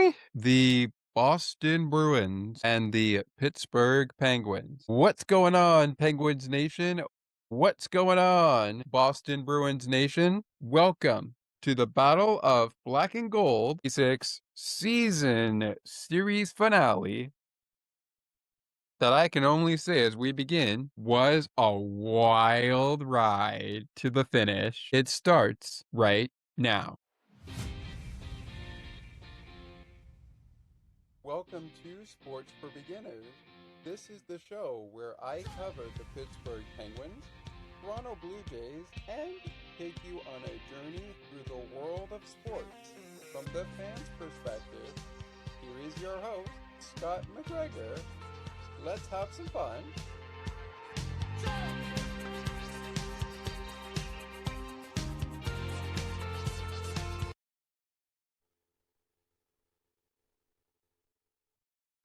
we? The Boston Bruins and the Pittsburgh Penguins. What's going on, Penguins Nation? What's going on, Boston Bruins Nation? Welcome to the Battle of Black and Gold 6 season series finale that I can only say as we begin was a wild ride to the finish. It starts right now. Welcome to Sports for Beginners. This is the show where I cover the Pittsburgh Penguins, Toronto Blue Jays, and take you on a journey through the world of sports from the fans' perspective. Here is your host, Scott McGregor. Let's have some fun.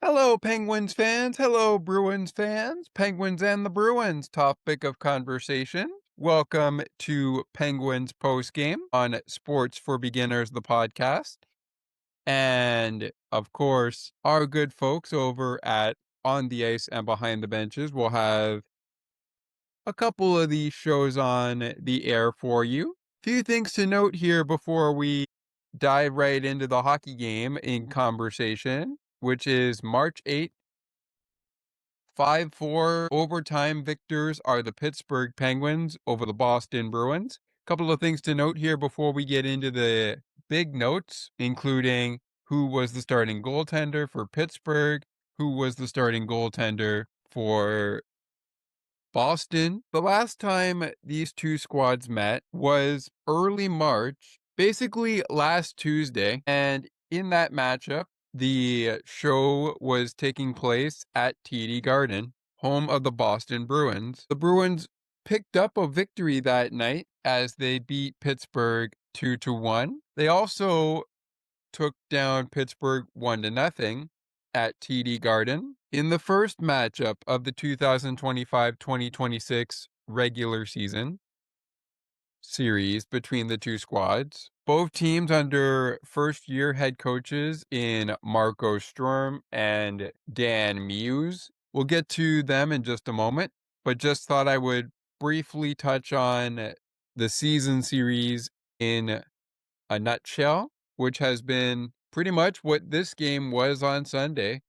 Hello, Penguins fans. Hello, Bruins fans. Penguins and the Bruins topic of conversation. Welcome to Penguins postgame on Sports for Beginners, the podcast. And, of course, our good folks over at On the Ice and Behind the Benches will have a couple of these shows on the air for you. Few things to note here before we dive right into the hockey game in conversation, which is March 8th. 5-4 overtime victors are the Pittsburgh Penguins over the Boston Bruins. Couple of things to note here before we get into the big notes, including who was the starting goaltender for Pittsburgh, who was the starting goaltender for Boston. The last time these two squads met was early March, basically last Tuesday, and in that matchup, the show was taking place at TD Garden, home of the Boston Bruins. The Bruins picked up a victory that night as they beat Pittsburgh 2-1. They also took down Pittsburgh 1-0 at TD Garden. In the first matchup of the 2025-2026 regular season series between the two squads, both teams under first-year head coaches in Marco Sturm and Dan Muse. We'll get to them in just a moment, but just thought I would briefly touch on the season series in a nutshell, which has been pretty much what this game was on Sunday.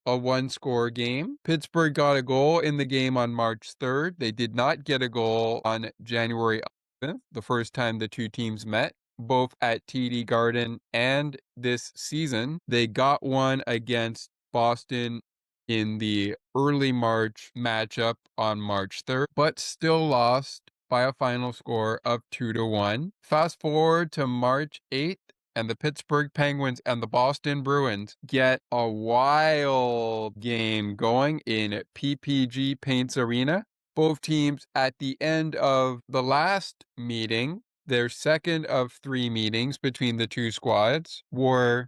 A one-score game. Pittsburgh got a goal in the game on March 3rd. They did not get a goal on January 11th, the first time the two teams met, both at TD Garden and this season. They got one against Boston in the early March matchup on March 3rd, but still lost by a final score of 2-1. Fast forward to March 8th, and the Pittsburgh Penguins and the Boston Bruins get a wild game going in PPG Paints Arena. Both teams at the end of the last meeting, their second of 3 meetings between the two squads, were,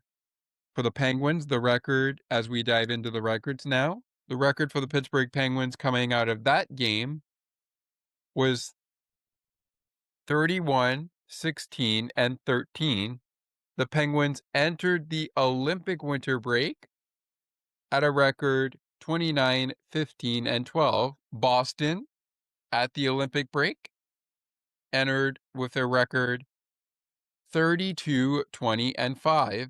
for the Penguins, the record, as we dive into the records now, the record for the Pittsburgh Penguins coming out of that game was 31, 16, and 13. The Penguins entered the Olympic winter break at a record 29, 15, and 12. Boston, at the Olympic break, entered with a record 32, 20, and 5.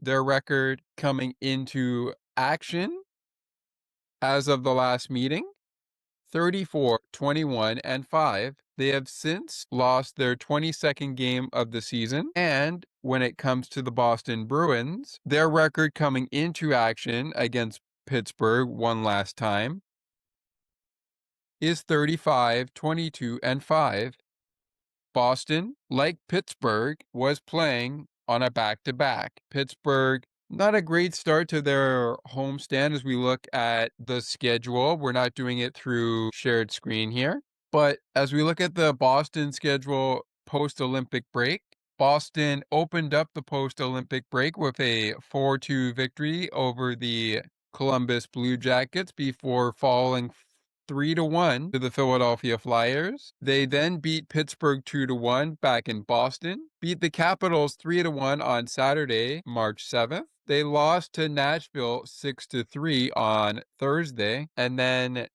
Their record coming into action as of the last meeting, 34, 21, and 5. They have since lost their 22nd game of the season. And when it comes to the Boston Bruins, their record coming into action against Pittsburgh one last time is 35, 22, and 5. Boston, like Pittsburgh, was playing on a back-to-back. Pittsburgh, not a great start to their homestand as we look at the schedule. We're not doing it through shared screen here. But as we look at the Boston schedule post-Olympic break, Boston opened up the post-Olympic break with a 4-2 victory over the Columbus Blue Jackets before falling 3-1 to the Philadelphia Flyers. They then beat Pittsburgh 2-1 back in Boston, beat the Capitals 3-1 on Saturday, March 7th. They lost to Nashville 6-3 on Thursday. And then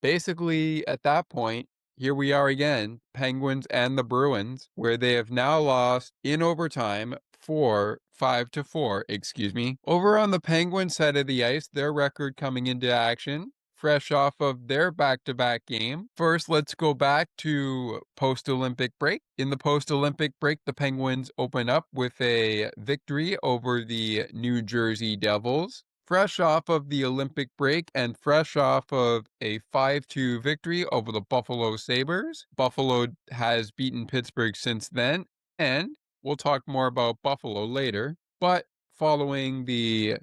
basically at that point, here we are again, Penguins and the Bruins, where they have now lost in overtime 5-4, excuse me. Over on the Penguin side of the ice, their record coming into action, fresh off of their back-to-back game. First, let's go back to post-Olympic break. In the post-Olympic break, the Penguins open up with a victory over the New Jersey Devils. Fresh off of the Olympic break and fresh off of a 5-2 victory over the Buffalo Sabres. Buffalo has beaten Pittsburgh since then, and we'll talk more about Buffalo later. But following the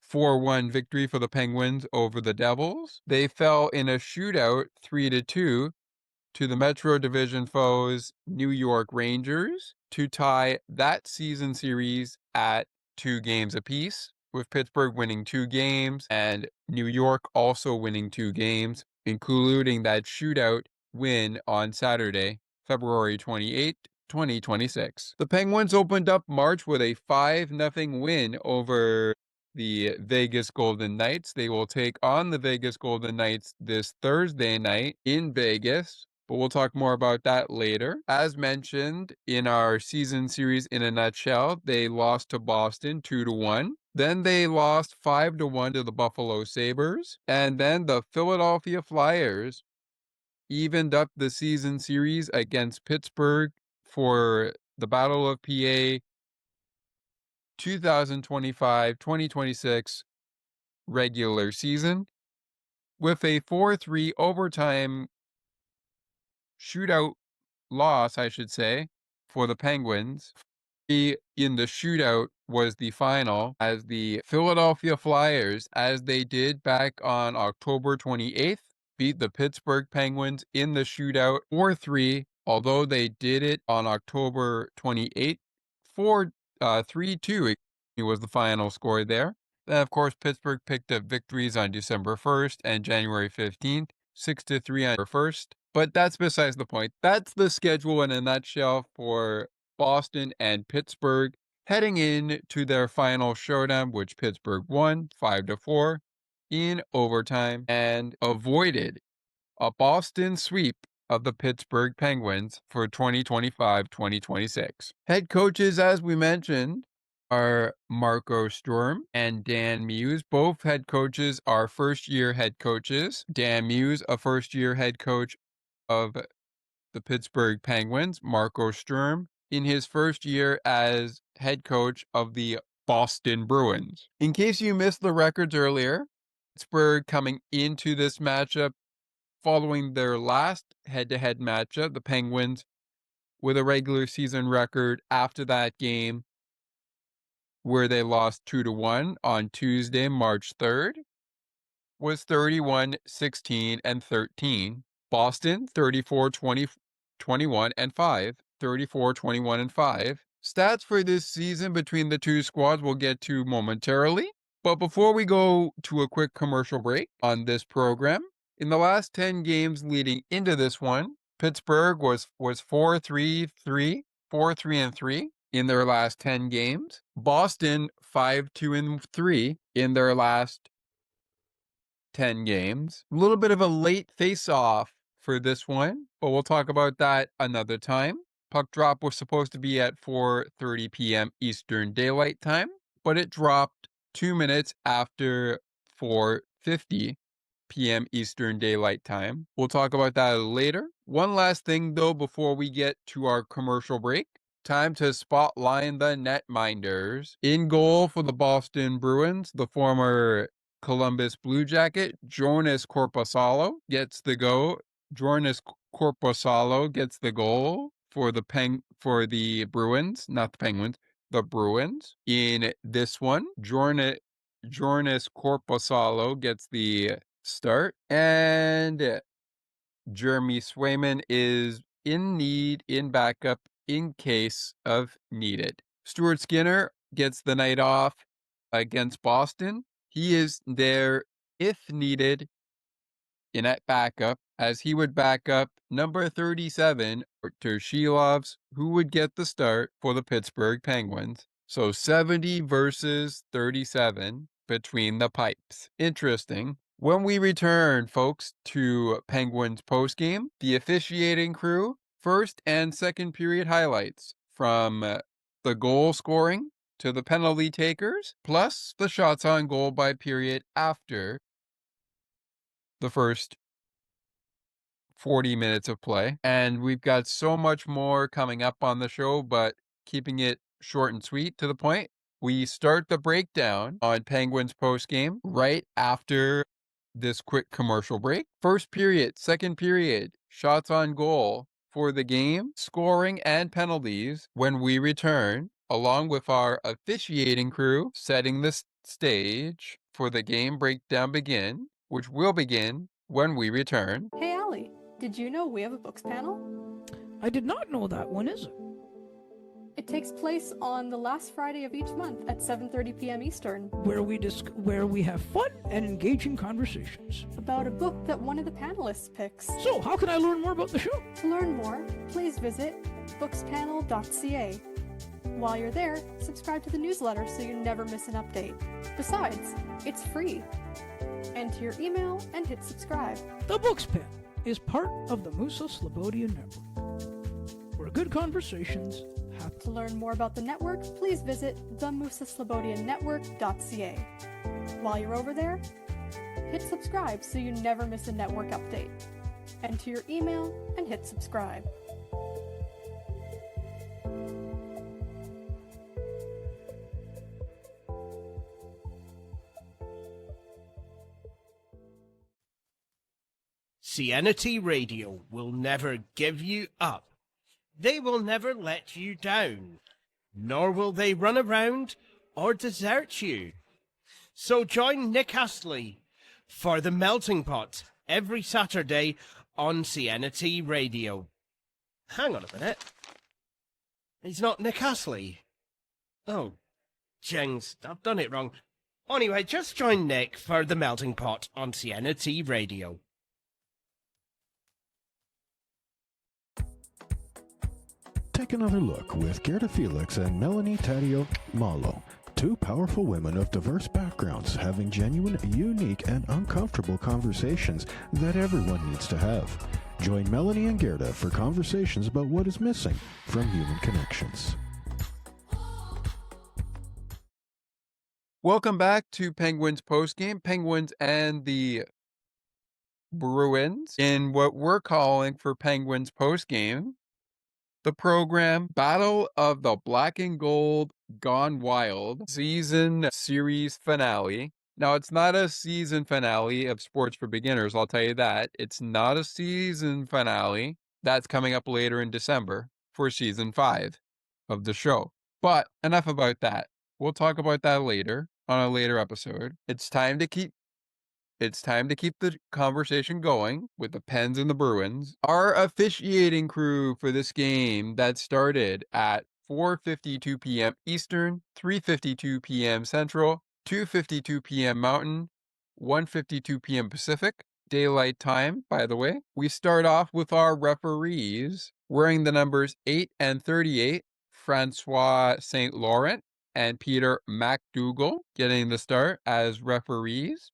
4-1 victory for the Penguins over the Devils, they fell in a shootout 3-2 to the Metro Division foes New York Rangers to tie that season series at 2 games apiece, with Pittsburgh winning 2 games and New York also winning 2 games, including that shootout win on Saturday, February 28th, 2026. The Penguins opened up March with a 5-0 win over the Vegas Golden Knights. They will take on the Vegas Golden Knights this Thursday night in Vegas, but we'll talk more about that later. As mentioned in our season series in a nutshell, they lost to Boston 2-1. Then they lost 5-1 to the Buffalo Sabres. And then the Philadelphia Flyers evened up the season series against Pittsburgh for the Battle of PA 2025-2026 regular season with a 4-3 overtime shootout loss, I should say, for the Penguins. In the shootout was the final, as the Philadelphia Flyers, as they did back on October 28th, beat the Pittsburgh Penguins in the shootout 4-3, although they did it on October 28th, 3-2 was the final score there. Then, of course, Pittsburgh picked up victories on December 1st and January 15th, 6-3 on December 1st. But that's besides the point. That's the schedule in a nutshell for Boston and Pittsburgh heading in to their final showdown, which Pittsburgh won 5-4 in overtime and avoided a Boston sweep of the Pittsburgh Penguins for 2025-2026. Head coaches, as we mentioned, are Marco Sturm and Dan Muse. Both head coaches are first-year head coaches. Dan Muse, a first-year head coach of the Pittsburgh Penguins. Marco Sturm in his first year as head coach of the Boston Bruins. In case you missed the records earlier, Pittsburgh coming into this matchup following their last head-to-head matchup, the Penguins with a regular season record after that game where they lost 2-1 on Tuesday, March 3rd, was 31-16-13. Boston 34-21-5, 34-21-5. Stats for this season between the two squads we'll get to momentarily. But before we go to a quick commercial break on this program, in the last 10 games leading into this one, Pittsburgh was 4-3-3 in their last 10 games. Boston 5-2-3 in their last 10 games. A little bit of a late face-off for this one, but we'll talk about that another time. Puck drop was supposed to be at 4:30 p.m. Eastern Daylight Time, but it dropped 2 minutes after 4:50 p.m. Eastern Daylight Time. We'll talk about that later. One last thing, though, before we get to our commercial break. Time to spotline the netminders. In goal for the Boston Bruins, the former Columbus Blue Jacket, Joonas Korpisalo gets the go. Joonas Korpisalo gets the goal for the Bruins, not the Penguins, the Bruins. In this one, Joonas Korpisalo gets the start, and Jeremy Swayman is in backup in case of needed. Stuart Skinner gets the night off against Boston. He is there if needed in at backup, as he would back up number 37, Arturs Silovs, who would get the start for the Pittsburgh Penguins. So 70 versus 37 between the pipes. Interesting. When we return, folks, to Penguins postgame, the officiating crew, first and second period highlights from the goal scoring to the penalty takers, plus the shots on goal by period after the first 40 minutes of play. And we've got so much more coming up on the show, but keeping it short and sweet to the point. We start the breakdown on Penguins postgame right after this quick commercial break. First period, second period, shots on goal for the game, scoring and penalties when we return, along with our officiating crew setting the stage for the game breakdown begin, which will begin when we return. Hey Allie, did you know we have a books panel? I did not know that. When is it? It takes place on the last Friday of each month at 7:30 p.m. Eastern. Where we have fun and engaging conversations about a book that one of the panelists picks. So, how can I learn more about the show? To learn more, please visit bookspanel.ca. While you're there, subscribe to the newsletter so you never miss an update. Besides, it's free. Enter your email and hit subscribe. The Books Panel is part of the Musa Slobodian Network, where good conversations happen. To learn more about the network, please visit themusaslobodiannetwork.ca. While you're over there, hit subscribe so you never miss a network update. Enter your email and hit subscribe. CNT Radio will never give you up. They will never let you down, nor will they run around or desert you. So join Nick Astley for The Melting Pot every Saturday on CNT Radio. Hang on a minute. He's not Nick Astley. Oh, jings, I've done it wrong. Anyway, just join Nick for The Melting Pot on CNT Radio. Take another look with Gerda Felix and Melanie Taddeo Malo, two powerful women of diverse backgrounds having genuine, unique, and uncomfortable conversations that everyone needs to have. Join Melanie and Gerda for conversations about what is missing from human connections. Welcome back to Penguins postgame. Penguins and the Bruins in what we're calling for Penguins postgame. The program Battle of the Black and Gold Gone Wild season series finale. Now, it's not a season finale of Sports for Beginners, I'll tell you that. It's not a season finale. That's coming up later in December for season 5 of the show. But enough about that. We'll talk about that later on a later episode. It's time to keep the conversation going with the Pens and the Bruins. Our officiating crew for this game that started at 4:52 p.m. Eastern, 3:52 p.m. Central, 2:52 p.m. Mountain, 1:52 p.m. Pacific, daylight time, by the way. We start off with our referees wearing the numbers 8 and 38, Francois St. Laurent and Peter MacDougall getting the start as referees.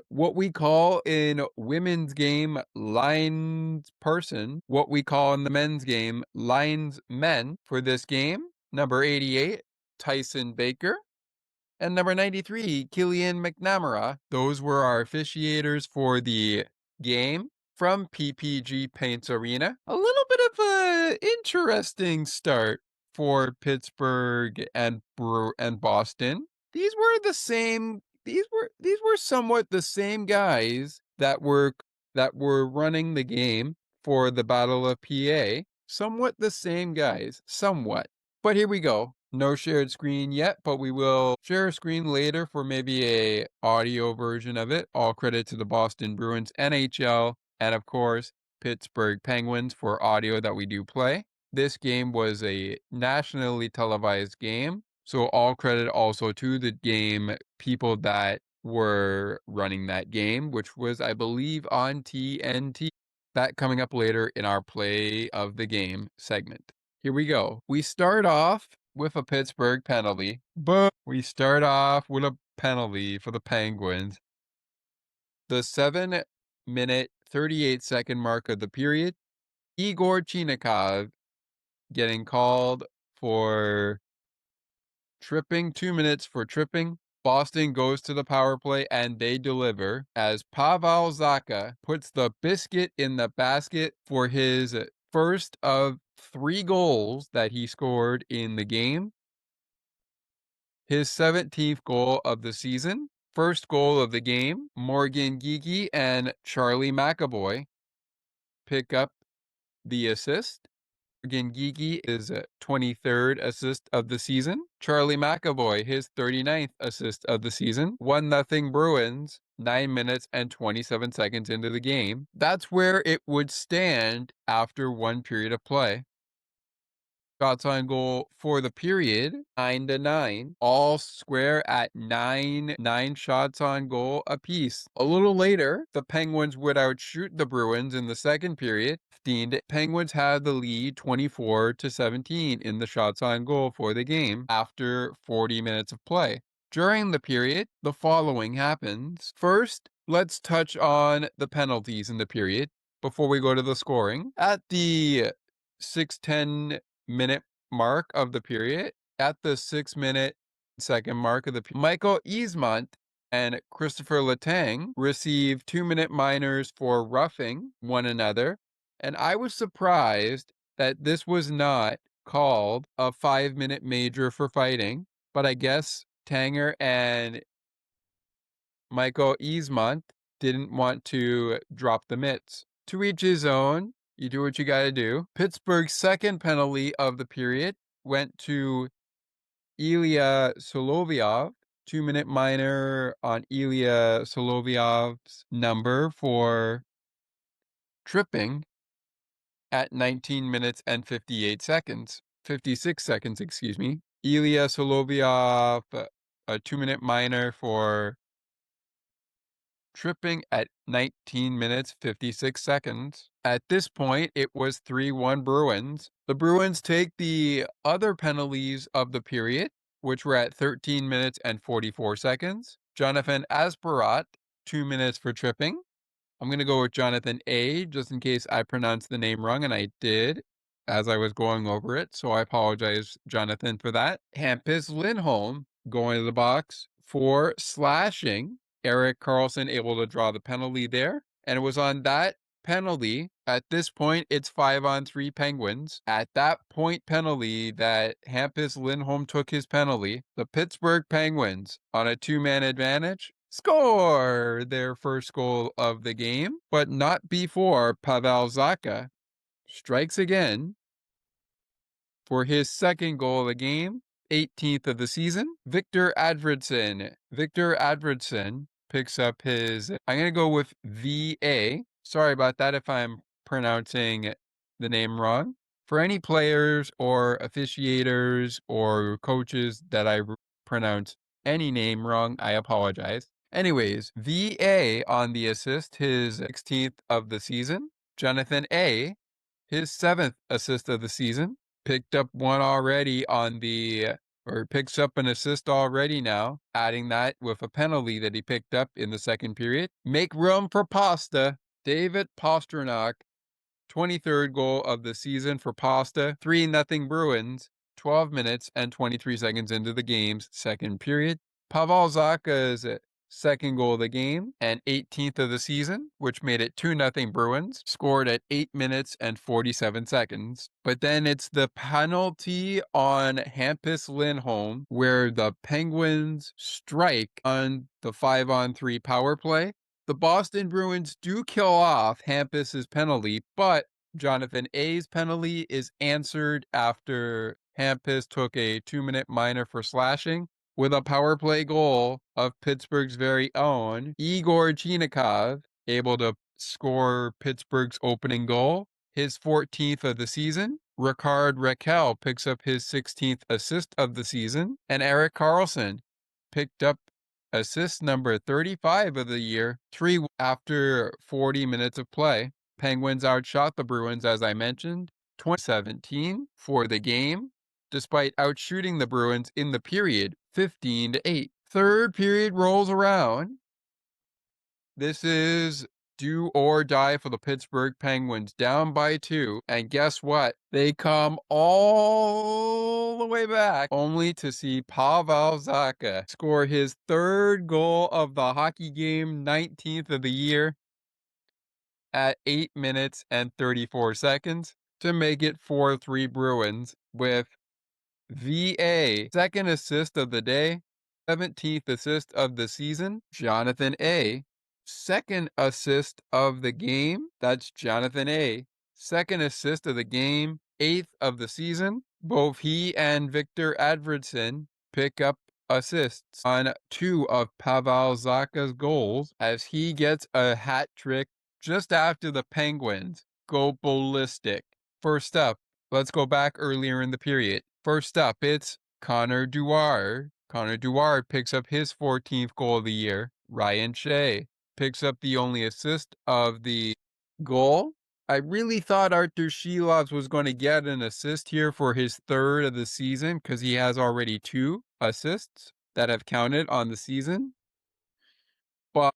What we call in women's game linesperson, what we call in the men's game linesmen for this game. Number 88, Tyson Baker. And number 93, Killian McNamara. Those were our officiators for the game from PPG Paints Arena. A little bit of an interesting start for Pittsburgh and Boston. These were somewhat the same guys that were running the game for the Battle of PA. Somewhat the same guys, somewhat. But here we go. No shared screen yet, but we will share a screen later for maybe a audio version of it. All credit to the Boston Bruins NHL and of course Pittsburgh Penguins for audio that we do play. This game was a nationally televised game, so all credit also to the game people that were running that game, which was, I believe, on TNT. That coming up later in our play of the game segment. Here we go. We start off with a Pittsburgh penalty. But we start off with a penalty for the Penguins. The 7-minute, 38-second mark of the period. Igor Chinikov getting called for tripping, 2 minutes for tripping. Boston goes to the power play and they deliver as Pavel Zacha puts the biscuit in the basket for his first of 3 goals that he scored in the game. His 17th goal of the season. First goal of the game. Morgan Geekie and Charlie McAvoy pick up the assist. Morgan Geekie is 23rd assist of the season. Charlie McAvoy, his 39th assist of the season. 1-0 Bruins, 9 minutes and 27 seconds into the game. That's where it would stand after 1 period of play. Shots on goal for the period, 9-9. All square at 9 shots on goal apiece. A little later, the Penguins would outshoot the Bruins in the second period. Penguins had the lead 24-17 in the shots on goal for the game after 40 minutes of play. During the period, the following happens. First, let's touch on the penalties in the period before we go to the scoring. At the 6:10-minute mark of the period, at the 6-minute second mark of the period, Michael Easmont and Christopher Letang received 2-minute minors for roughing one another, and I was surprised that this was not called a 5-minute major for fighting, but I guess Tanger and Michael Easmont didn't want to drop the mitts. To each his own. You do what you got to do. Pittsburgh's second penalty of the period went to Ilya Solovyov. 2-minute minor on Ilya Solovyov's number for tripping at 19 minutes and 56 seconds, excuse me. Ilya Solovyov, a 2-minute minor for tripping at 19 minutes, 56 seconds. At this point, it was 3-1 Bruins. The Bruins take the other penalties of the period, which were at 13 minutes and 44 seconds. Jonathan Asparat, 2 minutes for tripping. I'm going to go with Jonathan A, just in case I pronounced the name wrong, and I did as I was going over it, so I apologize, Jonathan, for that. Hampus Lindholm going to the box for slashing. Erik Karlsson able to draw the penalty there, and it was on that penalty. At this point, it's 5-on-3 Penguins. At that point penalty that Hampus Lindholm took his penalty, the Pittsburgh Penguins, on a 2-man advantage, score their first goal of the game, but not before Pavel Zacha strikes again for his second goal of the game, 18th of the season. Victor Arvidsson picks up his, I'm going to go with VA. Sorry about that if I'm pronouncing the name wrong. For any players or officiators or coaches that I pronounce any name wrong, I apologize. Anyways, VA on the assist, his 16th of the season. Jonathan A, his 7th assist of the season. Picked up one already picks up an assist already now, adding that with a penalty that he picked up in the second period. Make room for Pasta. David Pastrnak, 23rd goal of the season for Pasta. 3-0 Bruins, 12 minutes and 23 seconds into the game's second period. Pavel Zacha's second goal of the game and 18th of the season, which made it 2-0 Bruins, scored at 8 minutes and 47 seconds. But then it's the penalty on Hampus Lindholm where the Penguins strike on the 5-on-3 power play. The Boston Bruins do kill off Hampus's penalty, but Jonathan A's penalty is answered after Hampus took a 2-minute minor for slashing, with a power play goal of Pittsburgh's very own Igor Chinikov, able to score Pittsburgh's opening goal, his 14th of the season. Ricard Raquel picks up his 16th assist of the season, and Erik Karlsson picked up assist number 35 of the year, 3 after 40 minutes of play. Penguins outshot the Bruins, as I mentioned, 2017 for the game. despite outshooting the Bruins in the period 15-8. Third period rolls around. This is do or die for the Pittsburgh Penguins, down by 2. And guess what? They come all the way back only to see Pavel Zacha score his 3rd goal of the hockey game, 19th of the year, at 8 minutes and 34 seconds to make it 4-3 Bruins, with VA, 2nd assist of the day, 17th assist of the season. Jonathan A, 2nd assist of the game. That's Jonathan A, 2nd assist of the game, 8th of the season. Both he and Victor Advertson pick up assists on 2 of Pavel Zacha's goals as he gets a hat trick just after the Penguins go ballistic. First up, let's go back earlier in the period. First up, it's Connor Dewar. Connor Dewar picks up his 14th goal of the year. Ryan Shea picks up the only assist of the goal. I really thought Arturs Silovs was going to get an assist here for his 3rd of the season because he has already 2 assists that have counted on the season. But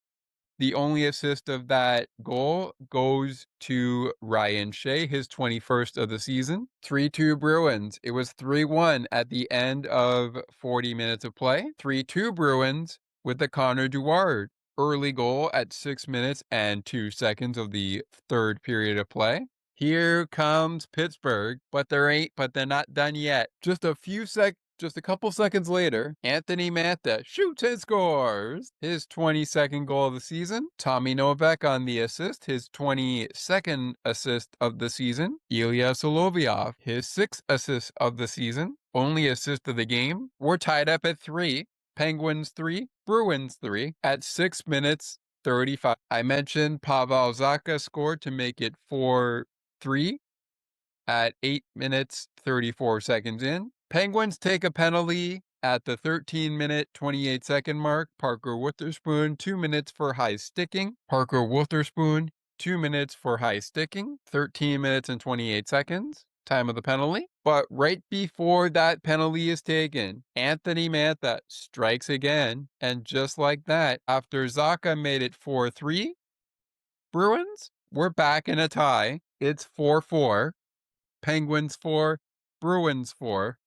the only assist of that goal goes to Ryan Shea, his 21st of the season. 3-2 Bruins. It was 3-1 at the end of 40 minutes of play. 3-2 Bruins with the Connor Dewar early goal at 6 minutes and 2 seconds of the 3rd period of play. Here comes Pittsburgh, but they're not done yet. Just a couple seconds later, Anthony Mantha shoots and scores his 22nd goal of the season. Tommy Novak on the assist, his 22nd assist of the season. Ilya Solovyov, his 6th assist of the season, only assist of the game. We're tied up at 3. Penguins 3, Bruins 3 at 6 minutes 35. I mentioned Pavel Zacha scored to make it 4-3 at 8 minutes 34 seconds in. Penguins take a penalty at the 13-minute 28-second mark. Parker Witherspoon, 2 minutes for high sticking. 2 minutes for high sticking. 13 minutes and 28 seconds. Time of the penalty. But right before that penalty is taken, Anthony Mantha strikes again. And just like that, after Zacha made it 4-3, Bruins, we're back in a tie. It's 4-4. Penguins 4, Bruins 4.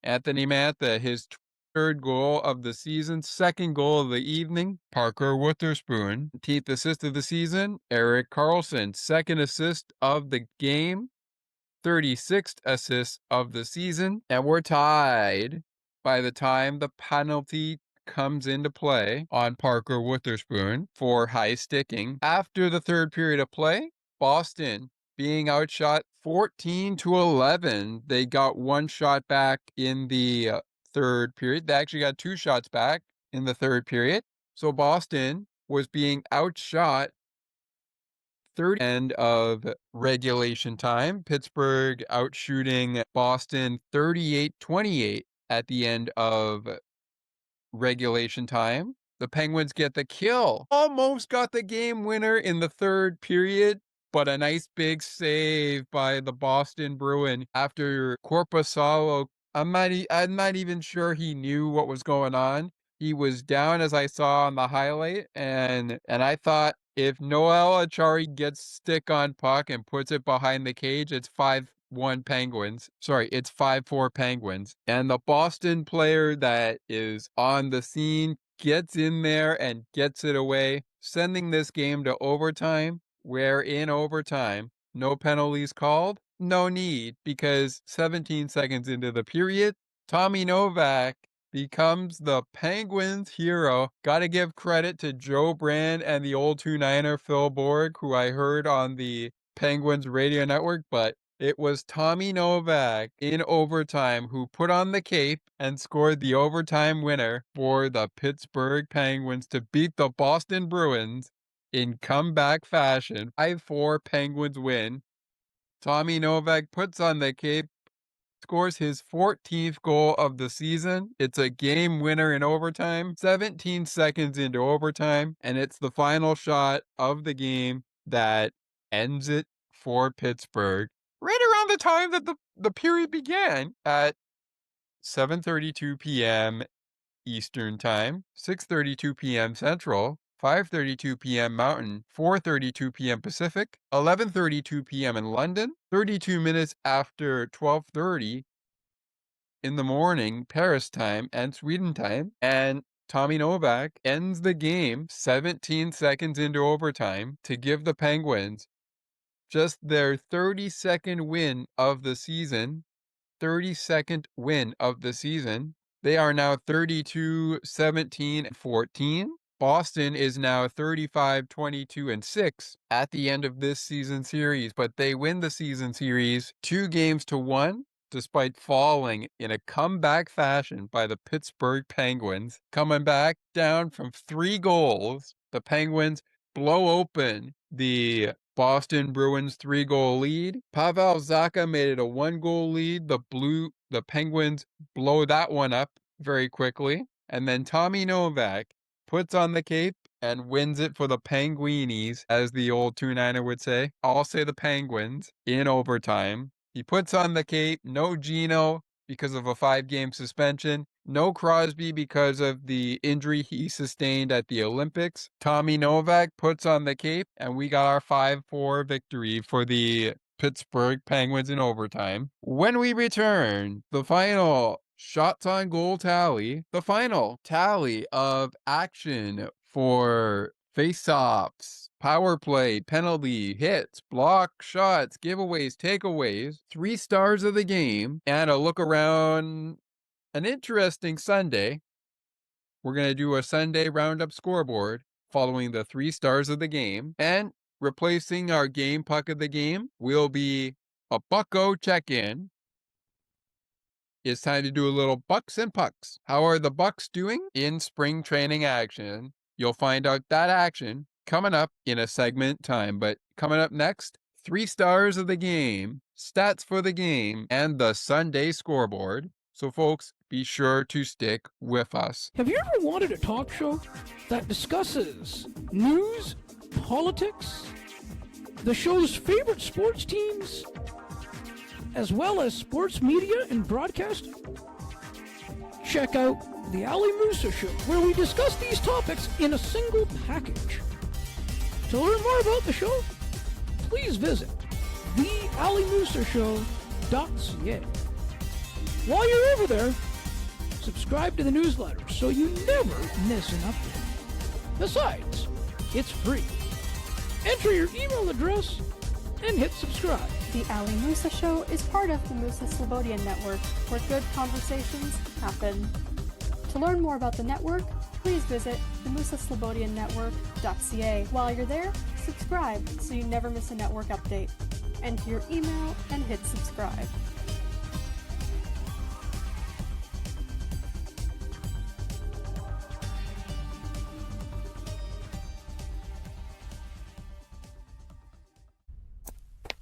Anthony Mantha, his 3rd goal of the season, 2nd goal of the evening. Parker Witherspoon, 10th assist of the season. Erik Karlsson, 2nd assist of the game, 36th assist of the season. And we're tied by the time the penalty comes into play on Parker Witherspoon for high sticking. After the 3rd period of play, Boston being outshot 14-11. They got 1 shot back in the 3rd period. They actually got 2 shots back in the 3rd period. So Boston was being outshot 30 end of regulation time. Pittsburgh outshooting Boston 38-28 at the end of regulation time. The Penguins get the kill. Almost got the game winner in the 3rd period, but a nice big save by the Boston Bruin after Korpisalo. I'm not even sure he knew what was going on. He was down, as I saw on the highlight, and I thought if Noel Achari gets stick on puck and puts it behind the cage, it's 5-1 Penguins. Sorry, it's 5-4 Penguins. And the Boston player that is on the scene gets in there and gets it away, sending this game to overtime, where in overtime, no penalties called. No need, because 17 seconds into the period, Tommy Novak becomes the Penguins' hero. Gotta give credit to Joe Brand and the old 2-9er Phil Borg, who I heard on the Penguins radio network, but it was Tommy Novak in overtime who put on the cape and scored the overtime winner for the Pittsburgh Penguins to beat the Boston Bruins in comeback fashion. 5-4 Penguins win. Tommy Novak puts on the cape, scores his 14th goal of the season. It's a game winner in overtime, 17 seconds into overtime, and it's the final shot of the game that ends it for Pittsburgh. Right around the time that the period began at 7:32 p.m. Eastern Time, 6:32 p.m. Central, 5:32 p.m. Mountain, 4:32 p.m. Pacific, 11:32 p.m. in London, 32 minutes after 12:30 in the morning Paris time and Sweden time, and Tommy Novak ends the game 17 seconds into overtime to give the Penguins just their 32nd win of the season. 32nd win of the season. They are now 32-17-14. Boston is now 35-22-6 at the end of this season series, but they win the season series 2-1 despite falling in a comeback fashion by the Pittsburgh Penguins. Coming back down from 3 goals, the Penguins blow open the Boston Bruins 3-goal lead. Pavel Zacha made it a 1-goal lead. The Penguins blow that one up very quickly. And then Tommy Novak puts on the cape and wins it for the Penguinis, as the old 2-9er would say. I'll say the Penguins in overtime. He puts on the cape. No Gino because of a 5-game suspension. No Crosby because of the injury he sustained at the Olympics. Tommy Novak puts on the cape, and we got our 5-4 victory for the Pittsburgh Penguins in overtime. When we return, the final shots on goal tally, the final tally of action for face-offs, power play, penalty, hits, block, shots, giveaways, takeaways, 3 stars of the game, and a look around an interesting Sunday. We're going to do a Sunday roundup scoreboard following the 3 stars of the game, and replacing our game puck of the game will be a Bucko check-in. It's time to do a little Bucks and Pucks. How are the Bucks doing in spring training action? You'll find out that action coming up in a segment time, but coming up next, 3 stars of the game, stats for the game, and the Sunday scoreboard. So folks, be sure to stick with us. Have you ever wanted a talk show that discusses news, politics, the show's favorite sports teams, as well as sports media and broadcasting? Check out The Ali Musa Show, where we discuss these topics in a single package. To learn more about the show, please visit thealimusashow.ca. While you're over there, subscribe to the newsletter so you never miss an update. Besides, it's free. Enter your email address and hit subscribe. The Ali Musa Show is part of the Musa Slobodian Network, where good conversations happen. To learn more about the network, please visit the musaslobodiannetwork.ca. While you're there, subscribe so you never miss a network update. Enter your email and hit subscribe.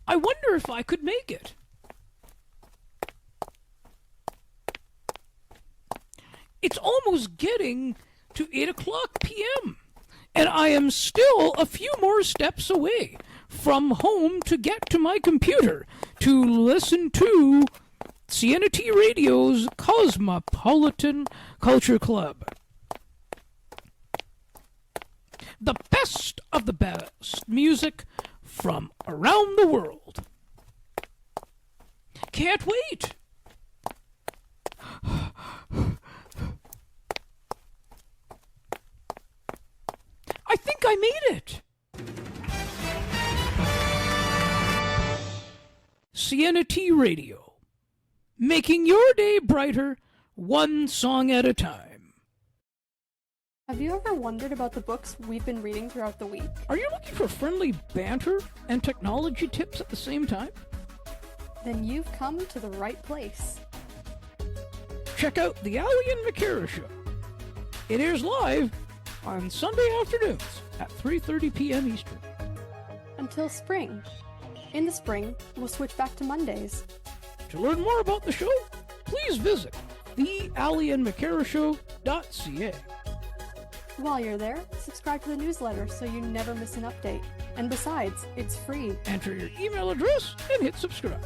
I wonder if I could make it. It's almost getting to 8 o'clock p.m., and I am still a few more steps away from home to get to my computer to listen to CNT Radio's Cosmopolitan Culture Club. The best of the best music from around the world. Can't wait. I think I made it. CNT Radio, making your day brighter, one song at a time. Have you ever wondered about the books we've been reading throughout the week? Are you looking for friendly banter and technology tips at the same time? Then you've come to the right place. Check out The Ali and McCara Show. It airs live on Sunday afternoons at 3:30 p.m. Eastern. Until spring. In the spring, we'll switch back to Mondays. To learn more about the show, please visit thealiandmccarashow.ca. While you're there, subscribe to the newsletter so you never miss an update. And besides, it's free. Enter your email address and hit subscribe.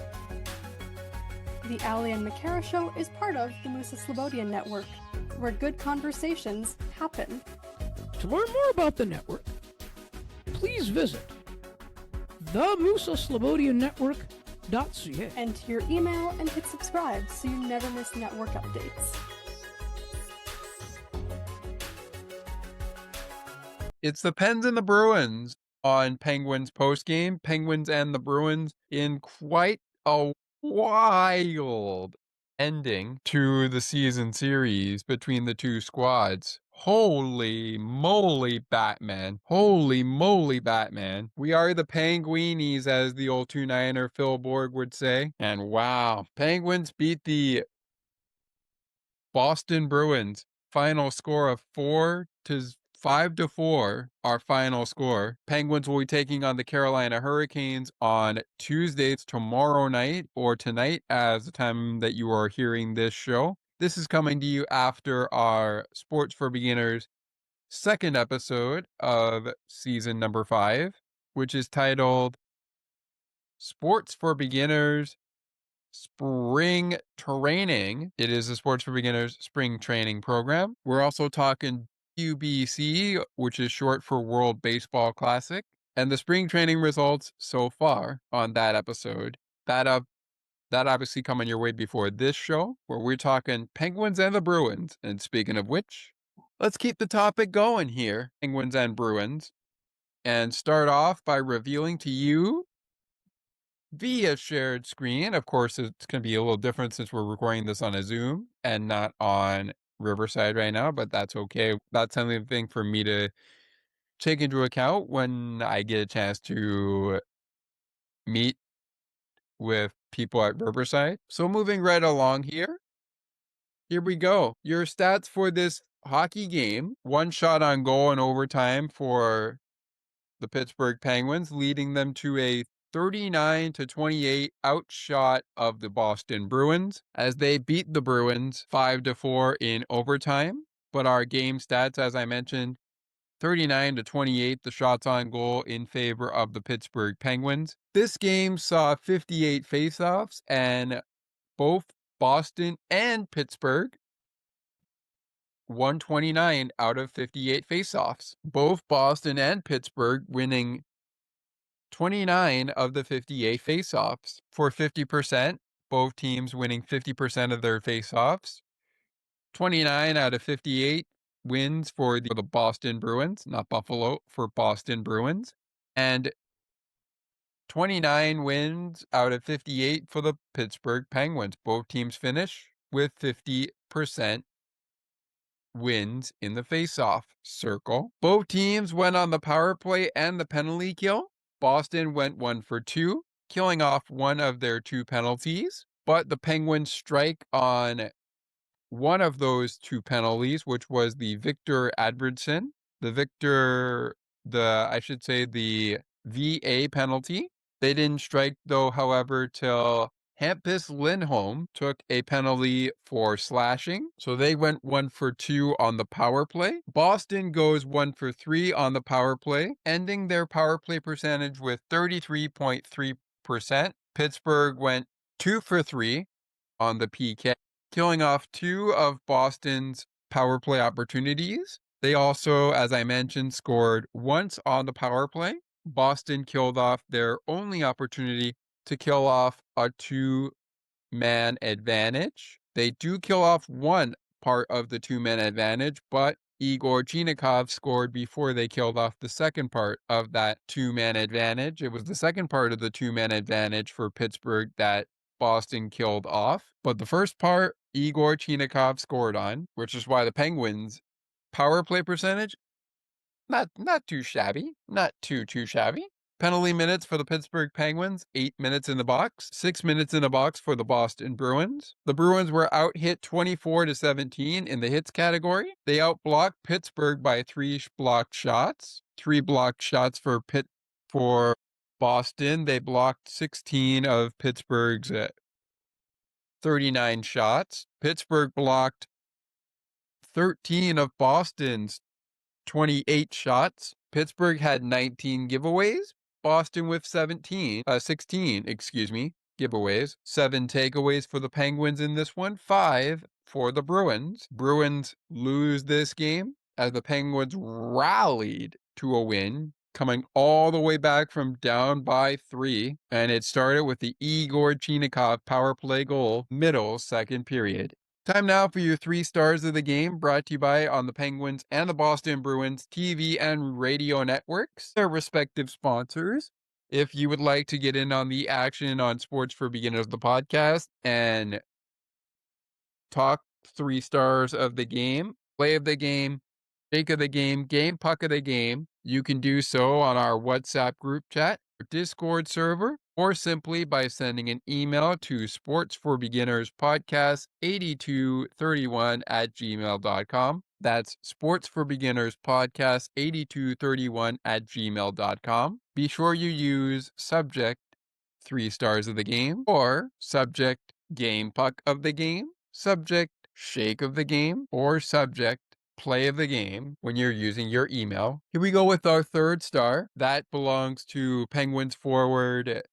The Ali and McCara Show is part of the Musa Slobodian Network, where good conversations happen. To learn more about the network, please visit themusaslobodiannetwork.ca. Enter your email and hit subscribe so you never miss network updates. It's the Pens and the Bruins on Penguins postgame. Penguins and the Bruins in quite a wild ending to the season series between the two squads. Holy moly, Batman. Holy moly, Batman. We are the Penguinis, as the old 2-9er Phil Borg would say. And wow, Penguins beat the Boston Bruins. Final score of 5-4, our final score. Penguins will be taking on the Carolina Hurricanes on Tuesday, tomorrow night, or tonight, as the time that you are hearing this show. This is coming to you after our Sports for Beginners second episode of season number 5, which is titled Sports for Beginners Spring Training. It is the Sports for Beginners spring training program. We're also talking WBC, which is short for World Baseball Classic, and the spring training results so far on that episode. That obviously coming your way before this show, where we're talking Penguins and the Bruins. And speaking of which, let's keep the topic going here, Penguins and Bruins, and start off by revealing to you via shared screen. Of course, it's going to be a little different since we're recording this on a Zoom and not on Riverside right now, but that's okay. That's something for me to take into account when I get a chance to meet with people at Riverside. So moving right along here we go. Your stats for this hockey game: 1 shot on goal in overtime for the Pittsburgh Penguins, leading them to a 39-28 outshot of the Boston Bruins as they beat the Bruins 5-4 in overtime. But our game stats, as I mentioned, 39-28, the shots on goal in favor of the Pittsburgh Penguins. This game saw 58 faceoffs, and both Boston and Pittsburgh won 29 out of 58 faceoffs. Both Boston and Pittsburgh winning 29 of the 58 faceoffs for 50%. Both teams winning 50% of their faceoffs. 29 out of 58 wins for the Boston Bruins, not Buffalo, for Boston Bruins. And 29 wins out of 58 for the Pittsburgh Penguins. Both teams finish with 50% wins in the faceoff circle. Both teams went on the power play and the penalty kill. Boston went 1 for 2, killing off one of their 2 penalties, but the Penguins strike on one of those 2 penalties, which was the Victor Edvardsson, the VA penalty. They didn't strike, though, however, till Hampus Lindholm took a penalty for slashing. So they went 1 for 2 on the power play. Boston goes 1 for 3 on the power play, ending their power play percentage with 33.3%. Pittsburgh went 2 for 3 on the PK, killing off 2 of Boston's power play opportunities. They also, as I mentioned, scored once on the power play. Boston killed off their only opportunity to kill off a 2-man advantage. They do kill off one part of the 2-man advantage, but Igor Chinakhov scored before they killed off the second part of that 2-man advantage. It was the second part of the 2-man advantage for Pittsburgh that Boston killed off. But the first part, Igor Chinakhov scored on, which is why the Penguins' power play percentage, not too shabby. Not too shabby. Penalty minutes for the Pittsburgh Penguins, 8 minutes in the box, 6 minutes in the box for the Boston Bruins. The Bruins were out-hit 24-17 in the hits category. They out-blocked Pittsburgh by 3 blocked shots. 3 blocked shots for Boston. They blocked 16 of Pittsburgh's 39 shots. Pittsburgh blocked 13 of Boston's 28 shots. Pittsburgh had 19 giveaways. Boston with 16, giveaways. 7 takeaways for the Penguins in this one, 5 for the Bruins. Bruins lose this game as the Penguins rallied to a win, coming all the way back from down by 3. And it started with the Igor Chinikov power play goal, middle second period. Time now for your 3 stars of the game, brought to you by on the Penguins and the Boston Bruins TV and radio networks, their respective sponsors. If you would like to get in on the action on Sports for Beginners, the podcast, and talk 3 stars of the game, play of the game, shake of the game puck of the game, you can do so on our WhatsApp group chat, Discord server, or simply by sending an email to sportsforbeginners podcast8231@gmail.com. That's sportsforbeginnerspodcast8231@gmail.com. Be sure you use subject 3 stars of the game, or subject game puck of the game, subject shake of the game, or subject play of the game when you're using your email. Here we go with our 3rd star. That belongs to Penguins forward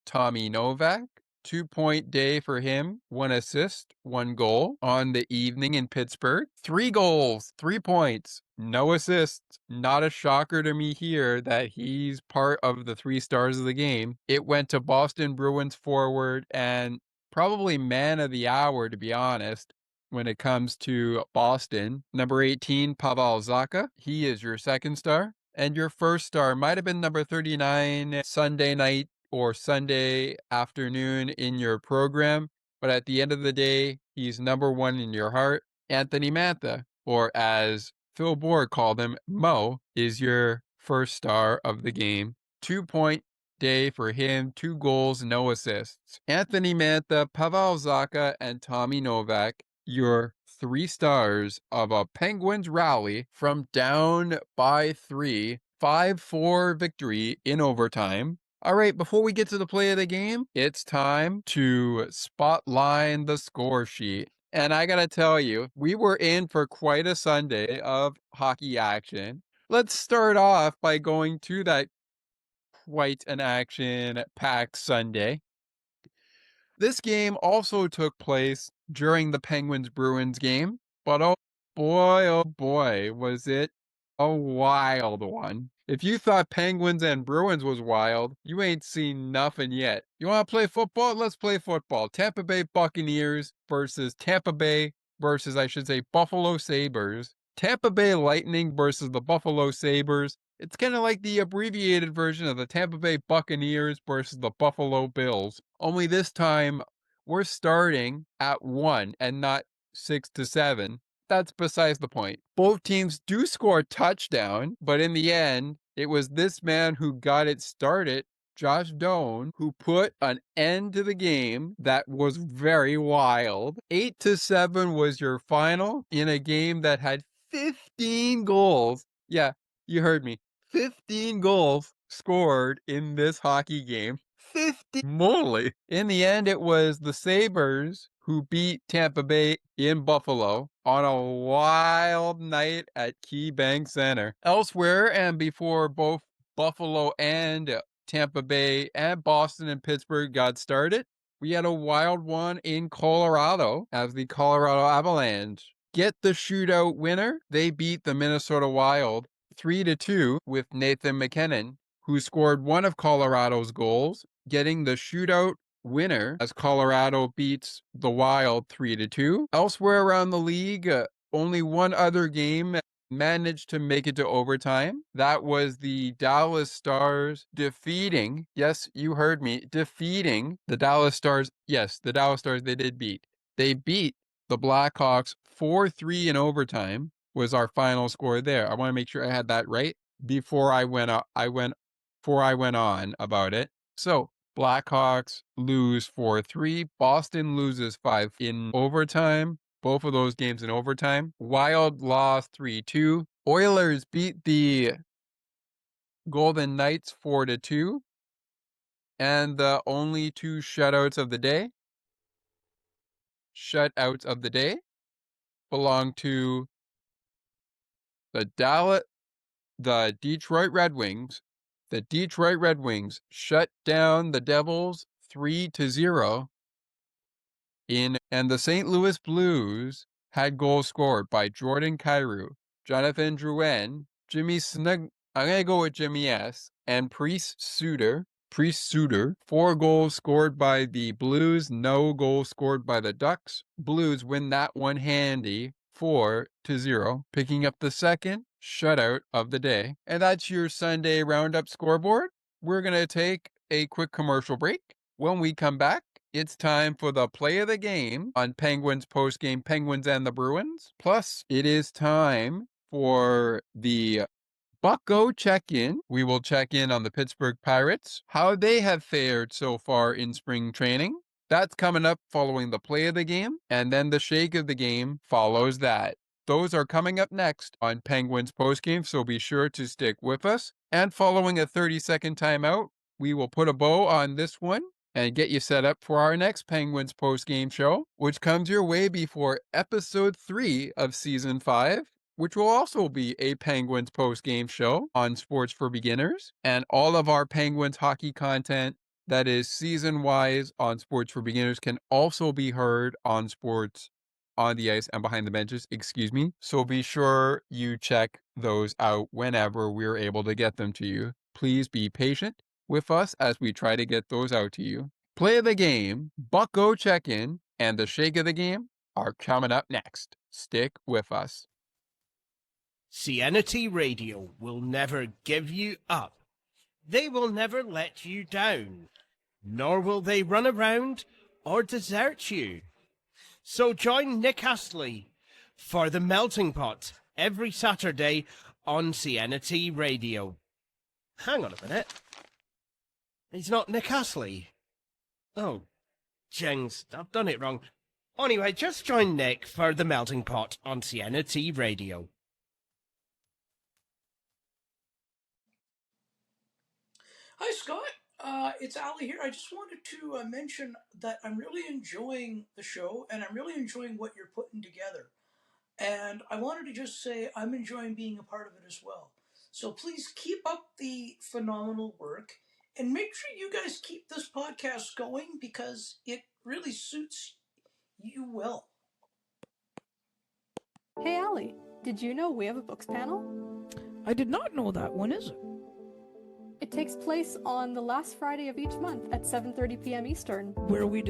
Tommy Novak. 2-point day for him. 1 assist, 1 goal on the evening in Pittsburgh. 3 goals, 3 points, no assists. Not a shocker to me here that he's part of the 3 stars of the game. It went to Boston Bruins forward and probably man of the hour, to be honest, when it comes to Boston. Number 18, Pavel Zacha. He is your 2nd star. And your 1st star might have been number 39 Sunday night or Sunday afternoon in your program. But at the end of the day, he's number 1 in your heart. Anthony Mantha, or as Phil Bohr called him, Mo, is your 1st star of the game. 2-point day for him, 2 goals, no assists. Anthony Mantha, Pavel Zacha, and Tommy Novak, your 3 stars of a Penguins rally from down by 3, 5-4 victory in overtime. All right, before we get to the play of the game, it's time to spotline the score sheet. And I gotta tell you, we were in for quite a Sunday of hockey action. Let's start off by going to that quite an action-packed Sunday. This game also took place during the Penguins-Bruins game, but oh boy, was it a wild one. If you thought Penguins and Bruins was wild, you ain't seen nothing yet. You want to play football? Let's play football. Tampa Bay Buccaneers versus I should say, Buffalo Sabres. Tampa Bay Lightning versus the Buffalo Sabres. It's kind of like the abbreviated version of the Tampa Bay Buccaneers versus the Buffalo Bills. Only this time, we're starting at 1 and not 6 to 7. That's besides the point. Both teams do score a touchdown, but in the end, it was this man who got it started, Josh Doan, who put an end to the game that was very wild. 8 to 7 was your final in a game that had 15 goals. Yeah, you heard me. 15 goals scored in this hockey game. 50 moly. In the end, it was the Sabres who beat Tampa Bay in Buffalo on a wild night at KeyBank Center. Elsewhere, and before both Buffalo and Tampa Bay and Boston and Pittsburgh got started, we had a wild one in Colorado as the Colorado Avalanche get the shootout winner. They beat the Minnesota Wild 3-2 with Nathan MacKinnon, who scored one of Colorado's goals, getting the shootout winner as Colorado beats the Wild 3-2. Elsewhere around the league, only one other game managed to make it to overtime. That was the Dallas Stars defeating, yes, you heard me, defeating the Dallas Stars. Yes, the Dallas Stars they did beat. They beat the Blackhawks 4-3 in overtime was our final score there. I want to make sure I had that right before I went on about it. So, Blackhawks lose 4-3. Boston loses 5 in overtime. Both of those games in overtime. Wild lost 3-2. Oilers beat the Golden Knights 4-2. And the only 2 shutouts of the day belong to the Detroit Red Wings. The Detroit Red Wings shut down the Devils 3-0 and the St. Louis Blues had goals scored by Jordan Kyrou, Jonathan Drouin, Jimmy Snug. I'm going to go with Jimmy S. and Priest Suter. 4 goals scored by the Blues, no goals scored by the Ducks. Blues win that one handy 4-0, picking up the second shutout of the day. And that's your Sunday Roundup scoreboard. We're going to take a quick commercial break. When we come back, it's time for the play of the game on Penguins postgame, Penguins and the Bruins. Plus, it is time for the Bucko check-in. We will check in on the Pittsburgh Pirates, how they have fared so far in spring training. That's coming up following the play of the game, and then the shake of the game follows that. Those are coming up next on Penguins postgame, so be sure to stick with us. And following a 30-second timeout, we will put a bow on this one and get you set up for our next Penguins postgame show, which comes your way before episode 3 of season 5. Which will also be a Penguins post-game show on Sports for Beginners. And all of our Penguins hockey content that is season-wise on Sports for Beginners can also be heard on Sports on the Ice and Behind the Benches, So be sure you check those out whenever we're able to get them to you. Please be patient with us as we try to get those out to you. Play of the game, Bucko check-in, and the shake of the game are coming up next. Stick with us. CNT Radio will never give you up. They will never let you down, nor will they run around or desert you. So join Nick Astley for The Melting Pot every Saturday on CNT Radio. Hang on a minute. He's not Nick Astley. Oh, jings, I've done it wrong. Anyway, just join Nick for The Melting Pot on CNT Radio. Hi, Scott. It's Ali here. I just wanted to mention that I'm really enjoying the show, and I'm really enjoying what you're putting together. And I wanted to just say I'm enjoying being a part of it as well. So please keep up the phenomenal work, and make sure you guys keep this podcast going because it really suits you well. Hey, Allie, did you know we have a books panel? I did not know that. When is it? It takes place on the last Friday of each month at 7:30 p.m. Eastern. Where we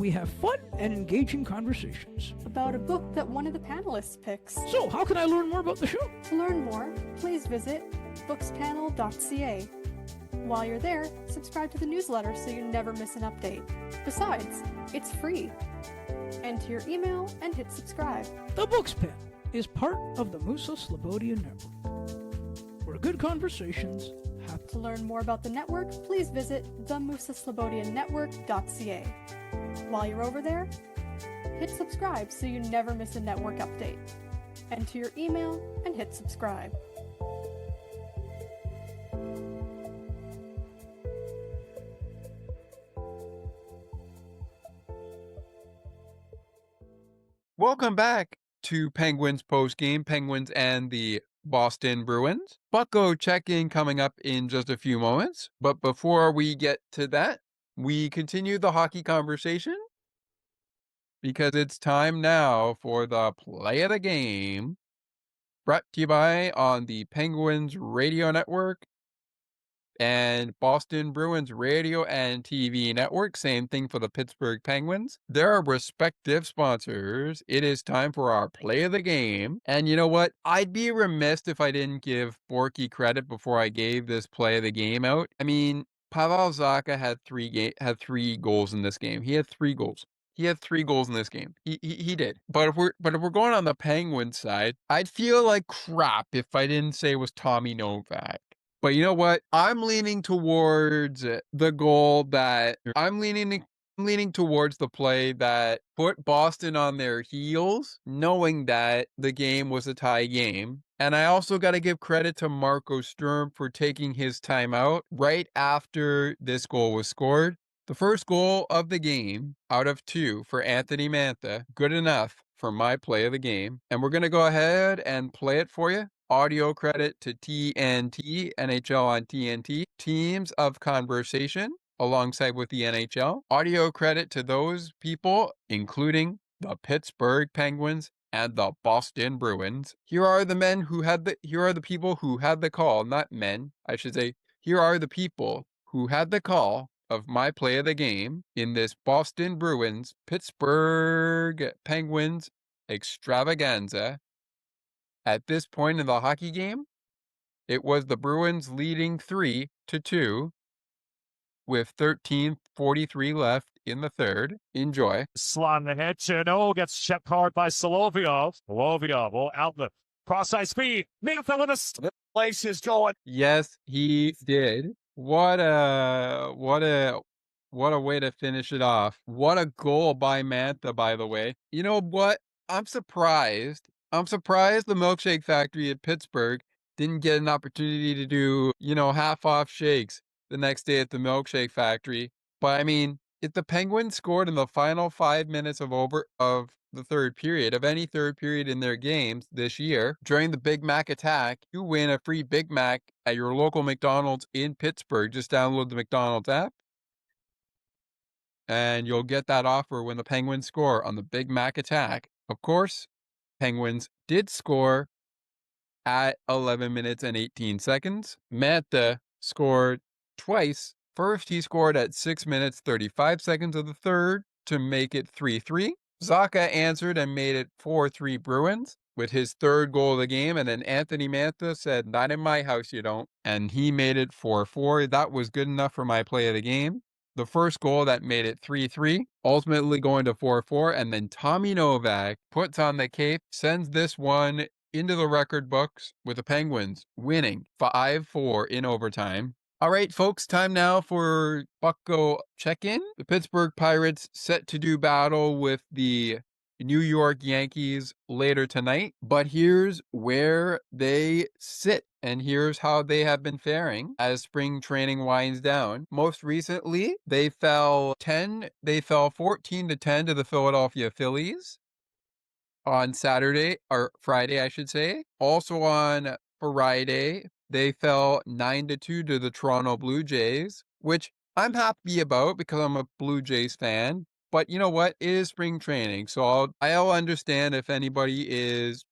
have fun and engaging conversations about a book that one of the panelists picks. So, how can I learn more about the show? To learn more, please visit bookspanel.ca. While you're there, subscribe to the newsletter so you never miss an update. Besides, it's free. Enter your email and hit subscribe. The Books Pen is part of the Musa Slobodian Network, where good conversations happen. To learn more about the network, please visit themusaslobodiannetwork.ca. While you're over there, hit subscribe so you never miss a network update. Enter your email and hit subscribe. Welcome back to Penguins postgame, Penguins and the Boston Bruins. Bucko check-in coming up in just a few moments. But before we get to that, we continue the hockey conversation because it's time now for the play of the game, brought to you by on the Penguins Radio Network and Boston Bruins Radio and TV Network. Same thing for the Pittsburgh Penguins. Their respective sponsors. It is time for our play of the game. And you know what? I'd be remiss if I didn't give Borky credit before I gave this play of the game out. I mean, Pavel Zacha had three goals in this game. He had 3 goals. He had 3 goals in this game. He did. But if we're going on the Penguins side, I'd feel like crap if I didn't say it was Tommy Novak. But you know what? I'm leaning towards the goal that I'm leaning towards the play that put Boston on their heels, knowing that the game was a tie game. And I also got to give credit to Marco Sturm for taking his time out right after this goal was scored. The first goal of the game out of 2 for Anthony Mantha, good enough for my play of the game. And we're going to go ahead and play it for you. Audio credit to TNT, NHL on TNT, Teams of Conversation. alongside with the NHL. Audio credit to those people, including the Pittsburgh Penguins and the Boston Bruins. Here are the people who had the call, not men, I should say. Here are the people who had the call of my play of the game in this Boston Bruins Pittsburgh Penguins extravaganza. At this point in the hockey game, it was the Bruins leading 3-2 with 13:43 left in the third. Enjoy. Slot in the head, Cherno gets checked hard by Silovs. Silovs will outlet. Cross-side speed. Mantha with a slip. Place is going. Yes, he did. What a way to finish it off. What a goal by Mantha, by the way. You know what? I'm surprised. I'm surprised the Milkshake Factory at Pittsburgh didn't get an opportunity to do, half-off shakes the next day at the Milkshake Factory. But I mean, if the Penguins scored in the final 5 minutes of the third period, of any third period in their games this year, during the Big Mac attack, you win a free Big Mac at your local McDonald's in Pittsburgh. Just download the McDonald's app, and you'll get that offer when the Penguins score on the Big Mac attack. Of course, Penguins did score at 11 minutes and 18 seconds. Mantha scored twice. First, he scored at 6 minutes 35 seconds of the third to make it 3-3. Zacha answered and made it 4-3 Bruins with his third goal of the game, and then Anthony Mantha said, "Not in my house, you don't," and he made it 4-4. That was good enough for my play of the game. The first goal that made it 3-3, ultimately going to 4-4, and then Tommy Novak puts on the cape, sends this one into the record books with the Penguins winning 5-4 in overtime. All right, folks, time now for Bucko check-in. The Pittsburgh Pirates set to do battle with the New York Yankees later tonight, but here's where they sit, and here's how they have been faring as spring training winds down. Most recently, they fell 14-10 to the Philadelphia Phillies on Saturday, or Friday, I should say. Also on Friday, they fell 9-2 to the Toronto Blue Jays, which I'm happy about because I'm a Blue Jays fan. But you know what? It is spring training, so I'll understand if anybody is,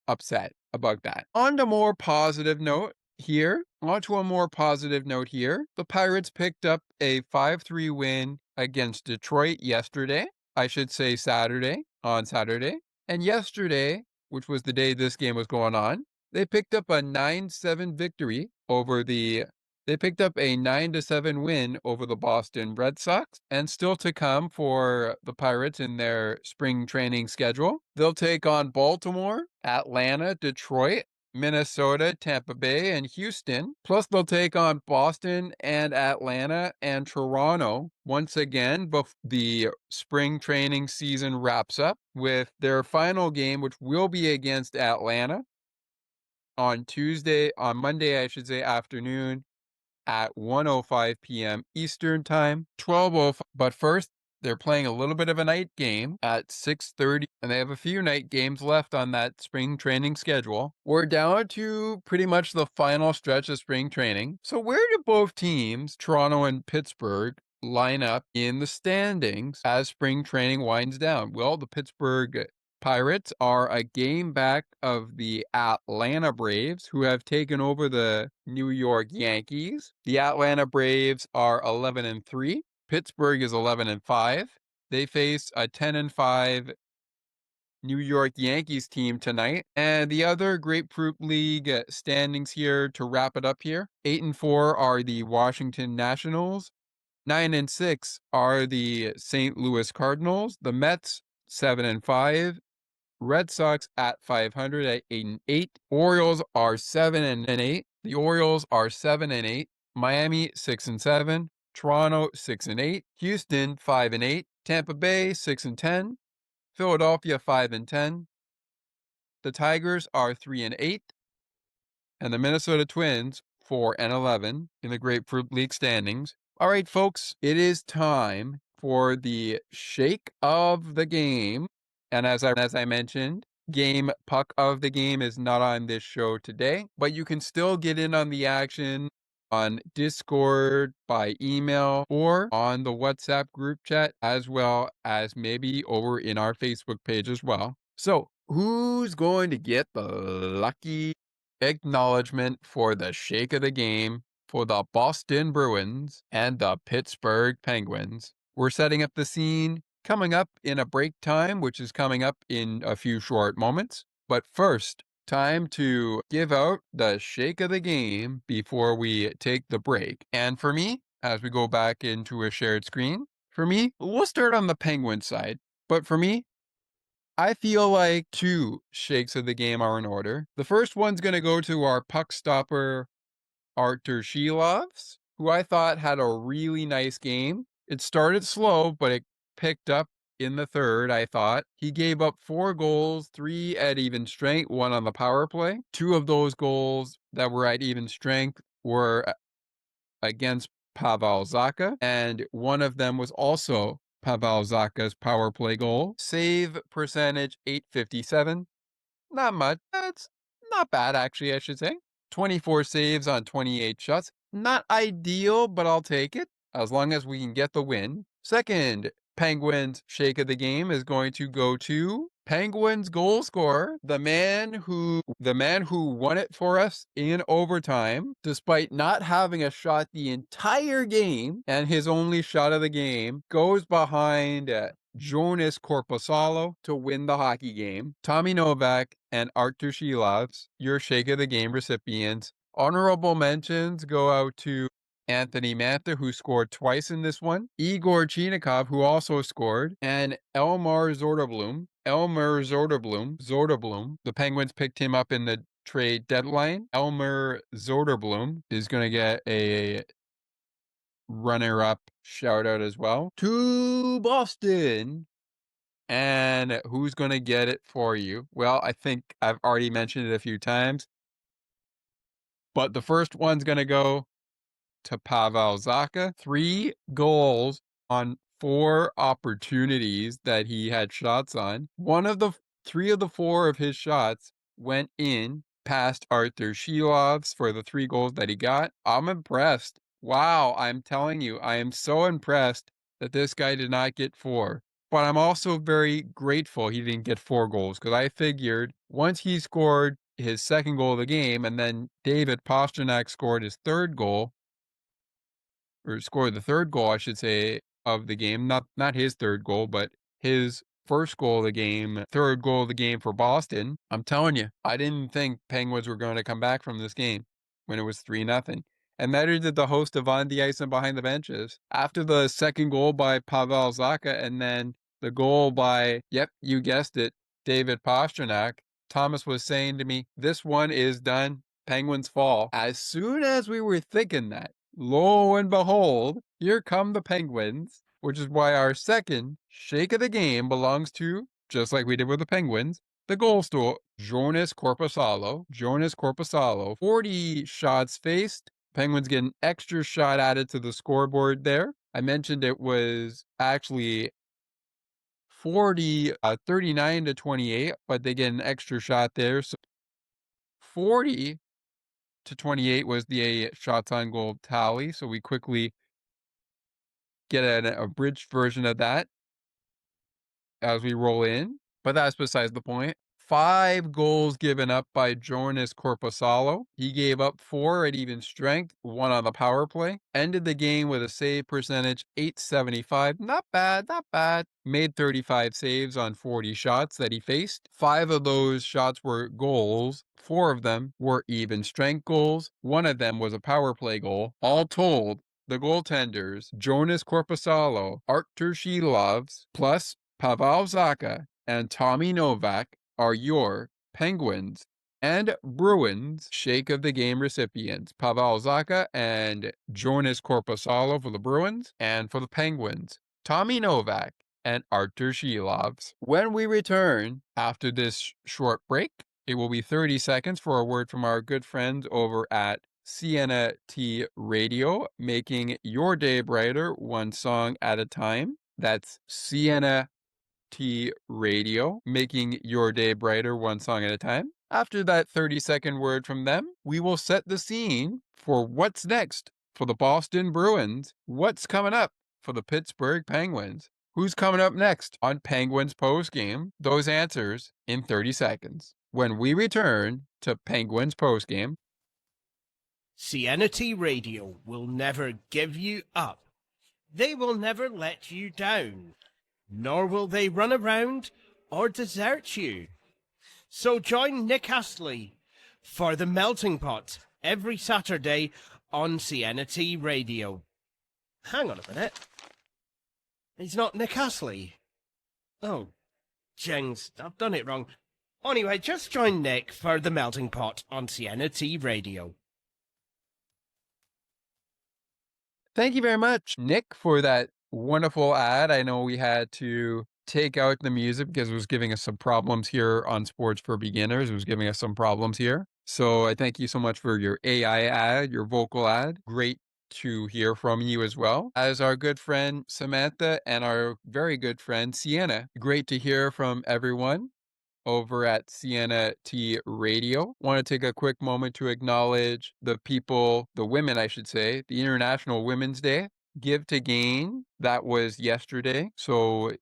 upset about that. On to a more positive note here. The Pirates picked up a 5-3 win against Detroit yesterday. I should say on Saturday. And yesterday, which was the day this game was going on, they picked up a 9-7 victory they picked up a 9-7 win over the Boston Red Sox, and still to come for the Pirates in their spring training schedule. They'll take on Baltimore, Atlanta, Detroit, Minnesota, Tampa Bay, and Houston. Plus, they'll take on Boston and Atlanta and Toronto once again before the spring training season wraps up with their final game, which will be against Atlanta on Monday, I should say, afternoon at 1:05 p.m. Eastern Time, 12:05. But first, they're playing a little bit of a night game at 6:30, and they have a few night games left on that spring training schedule. We're down to pretty much the final stretch of spring training. So where do both teams, Toronto and Pittsburgh, line up in the standings as spring training winds down? Well, the Pittsburgh Pirates are a game back of the Atlanta Braves, who have taken over the New York Yankees. The Atlanta Braves are 11-3. Pittsburgh is 11-5. They face a 10-5 New York Yankees team tonight. And the other Grapefruit League standings here to wrap it up here. 8-4 are the Washington Nationals. 9-6 are the St. Louis Cardinals. The Mets, 7-5. Red Sox at 500 at 8-8. Orioles are 7-8. The Orioles are 7-8. Miami 6-7. Toronto 6-8. Houston 5-8. Tampa Bay 6-10. Philadelphia 5-10. The Tigers are 3-8. And the Minnesota Twins 4-11 in the Grapefruit League standings. All right, folks, it is time for the shake of the game. And as I mentioned, game puck of the game is not on this show today, but you can still get in on the action on Discord, by email, or on the WhatsApp group chat, as well as maybe over in our Facebook page as well. So, who's going to get the lucky acknowledgement for the shake of the game for the Boston Bruins and the Pittsburgh Penguins? We're setting up the scene coming up in a break time, which is coming up in a few short moments. But first, time to give out the shake of the game before we take the break. And for me, as we go back into a shared screen, for me, we'll start on the Penguin side. But for me, I feel like 2 shakes of the game are in order. The first one's going to go to our puck stopper, Arturs Silovs, who I thought had a really nice game. It started slow, but it picked up in the third, I thought. He gave up 4 goals, 3 at even strength, 1 on the power play. 2 of those goals that were at even strength were against Pavel Zacha, and one of them was also Pavel Zacha's power play goal. Save percentage, .857. Not much. That's not bad, actually, I should say. 24 saves on 28 shots. Not ideal, but I'll take it as long as we can get the win. Second Penguins shake of the game is going to go to Penguins goal scorer, the man who won it for us in overtime, despite not having a shot the entire game, and his only shot of the game goes behind Joonas Korpisalo to win the hockey game. Tommy Novak and Arturs Silovs, your shake of the game recipients. Honorable mentions go out to Anthony Mantha, who scored twice in this one, Igor Chinikov, who also scored, and Elmar Zordablum. The Penguins picked him up in the trade deadline. Elmer Zordablum is going to get a runner-up shout-out as well. To Boston! And who's going to get it for you? Well, I think I've already mentioned it a few times, but the first one's going to go to Pavel Zacha. 3 goals on 4 opportunities that he had shots on. 3 of the 4 of his shots went in past Arturs Silovs for the 3 goals that he got. I'm impressed. Wow, I'm telling you, I am so impressed that this guy did not get 4. But I'm also very grateful he didn't get 4 goals, because I figured once he scored his second goal of the game, and then David Pastrnak scored his third goal, or scored the third goal, I should say, of the game. Not his third goal, but his first goal of the game, third goal of the game for Boston. I'm telling you, I didn't think Penguins were going to come back from this game when it was 3-0. And neither did the host of On the Ice and Behind the Benches. After the second goal by Pavel Zacha and then the goal by, yep, you guessed it, David Pastrnak, Thomas was saying to me, this one is done. Penguins fall. As soon as we were thinking that, lo and behold, here come the Penguins, which is why our second shake of the game belongs to, just like we did with the Penguins, the goal store, Joonas Korpisalo. 40 shots faced. Penguins get an extra shot added to the scoreboard there. I mentioned it was actually 39 to 28, but they get an extra shot there. So 40 to 28 was the shots on goal tally. So we quickly get an abridged version of that as we roll in. But that's besides the point. 5 goals given up by Joonas Korpisalo. He gave up 4 at even strength, 1 on the power play. Ended the game with a save percentage, .875. Not bad, not bad. Made 35 saves on 40 shots that he faced. 5 of those shots were goals. 4 of them were even strength goals. 1 of them was a power play goal. All told, the goaltenders, Joonas Korpisalo, Arturs Silovs, plus Pavel Zacha, and Tommy Novak are your Penguins and Bruins shake of the game recipients. Pavel Zacha and Joonas Korpisalo for the Bruins, and for the Penguins, Tommy Novak and Arturs Silovs. When we return after this short break, it will be 30 seconds for a word from our good friends over at Sienna T Radio, making your day brighter one song at a time. That's Sienna T Radio, making your day brighter one song at a time. After that 30-second word from them, we will set the scene for what's next for the Boston Bruins, what's coming up for the Pittsburgh Penguins, who's coming up next on Penguins Postgame. Those answers in 30 seconds when we return to Penguins Postgame. CNT Radio will never give you up. They will never let you down, nor will they run around or desert you. So join Nick Astley for The Melting Pot every Saturday on CNT Radio. Hang on a minute. He's not Nick Astley. Oh, jings, I've done it wrong. Anyway, just join Nick for The Melting Pot on CNT Radio. Thank you very much, Nick, for that wonderful ad. I know we had to take out the music because it was giving us some problems here on Sports for Beginners. It was giving us some problems here. So I thank you so much for your AI ad, your vocal ad. Great to hear from you as well as our good friend Samantha and our very good friend Sienna. Great to hear from everyone over at Sienna T Radio. Want to take a quick moment to acknowledge the people, the women, I should say, the International Women's Day. Give to Gain, that was yesterday. So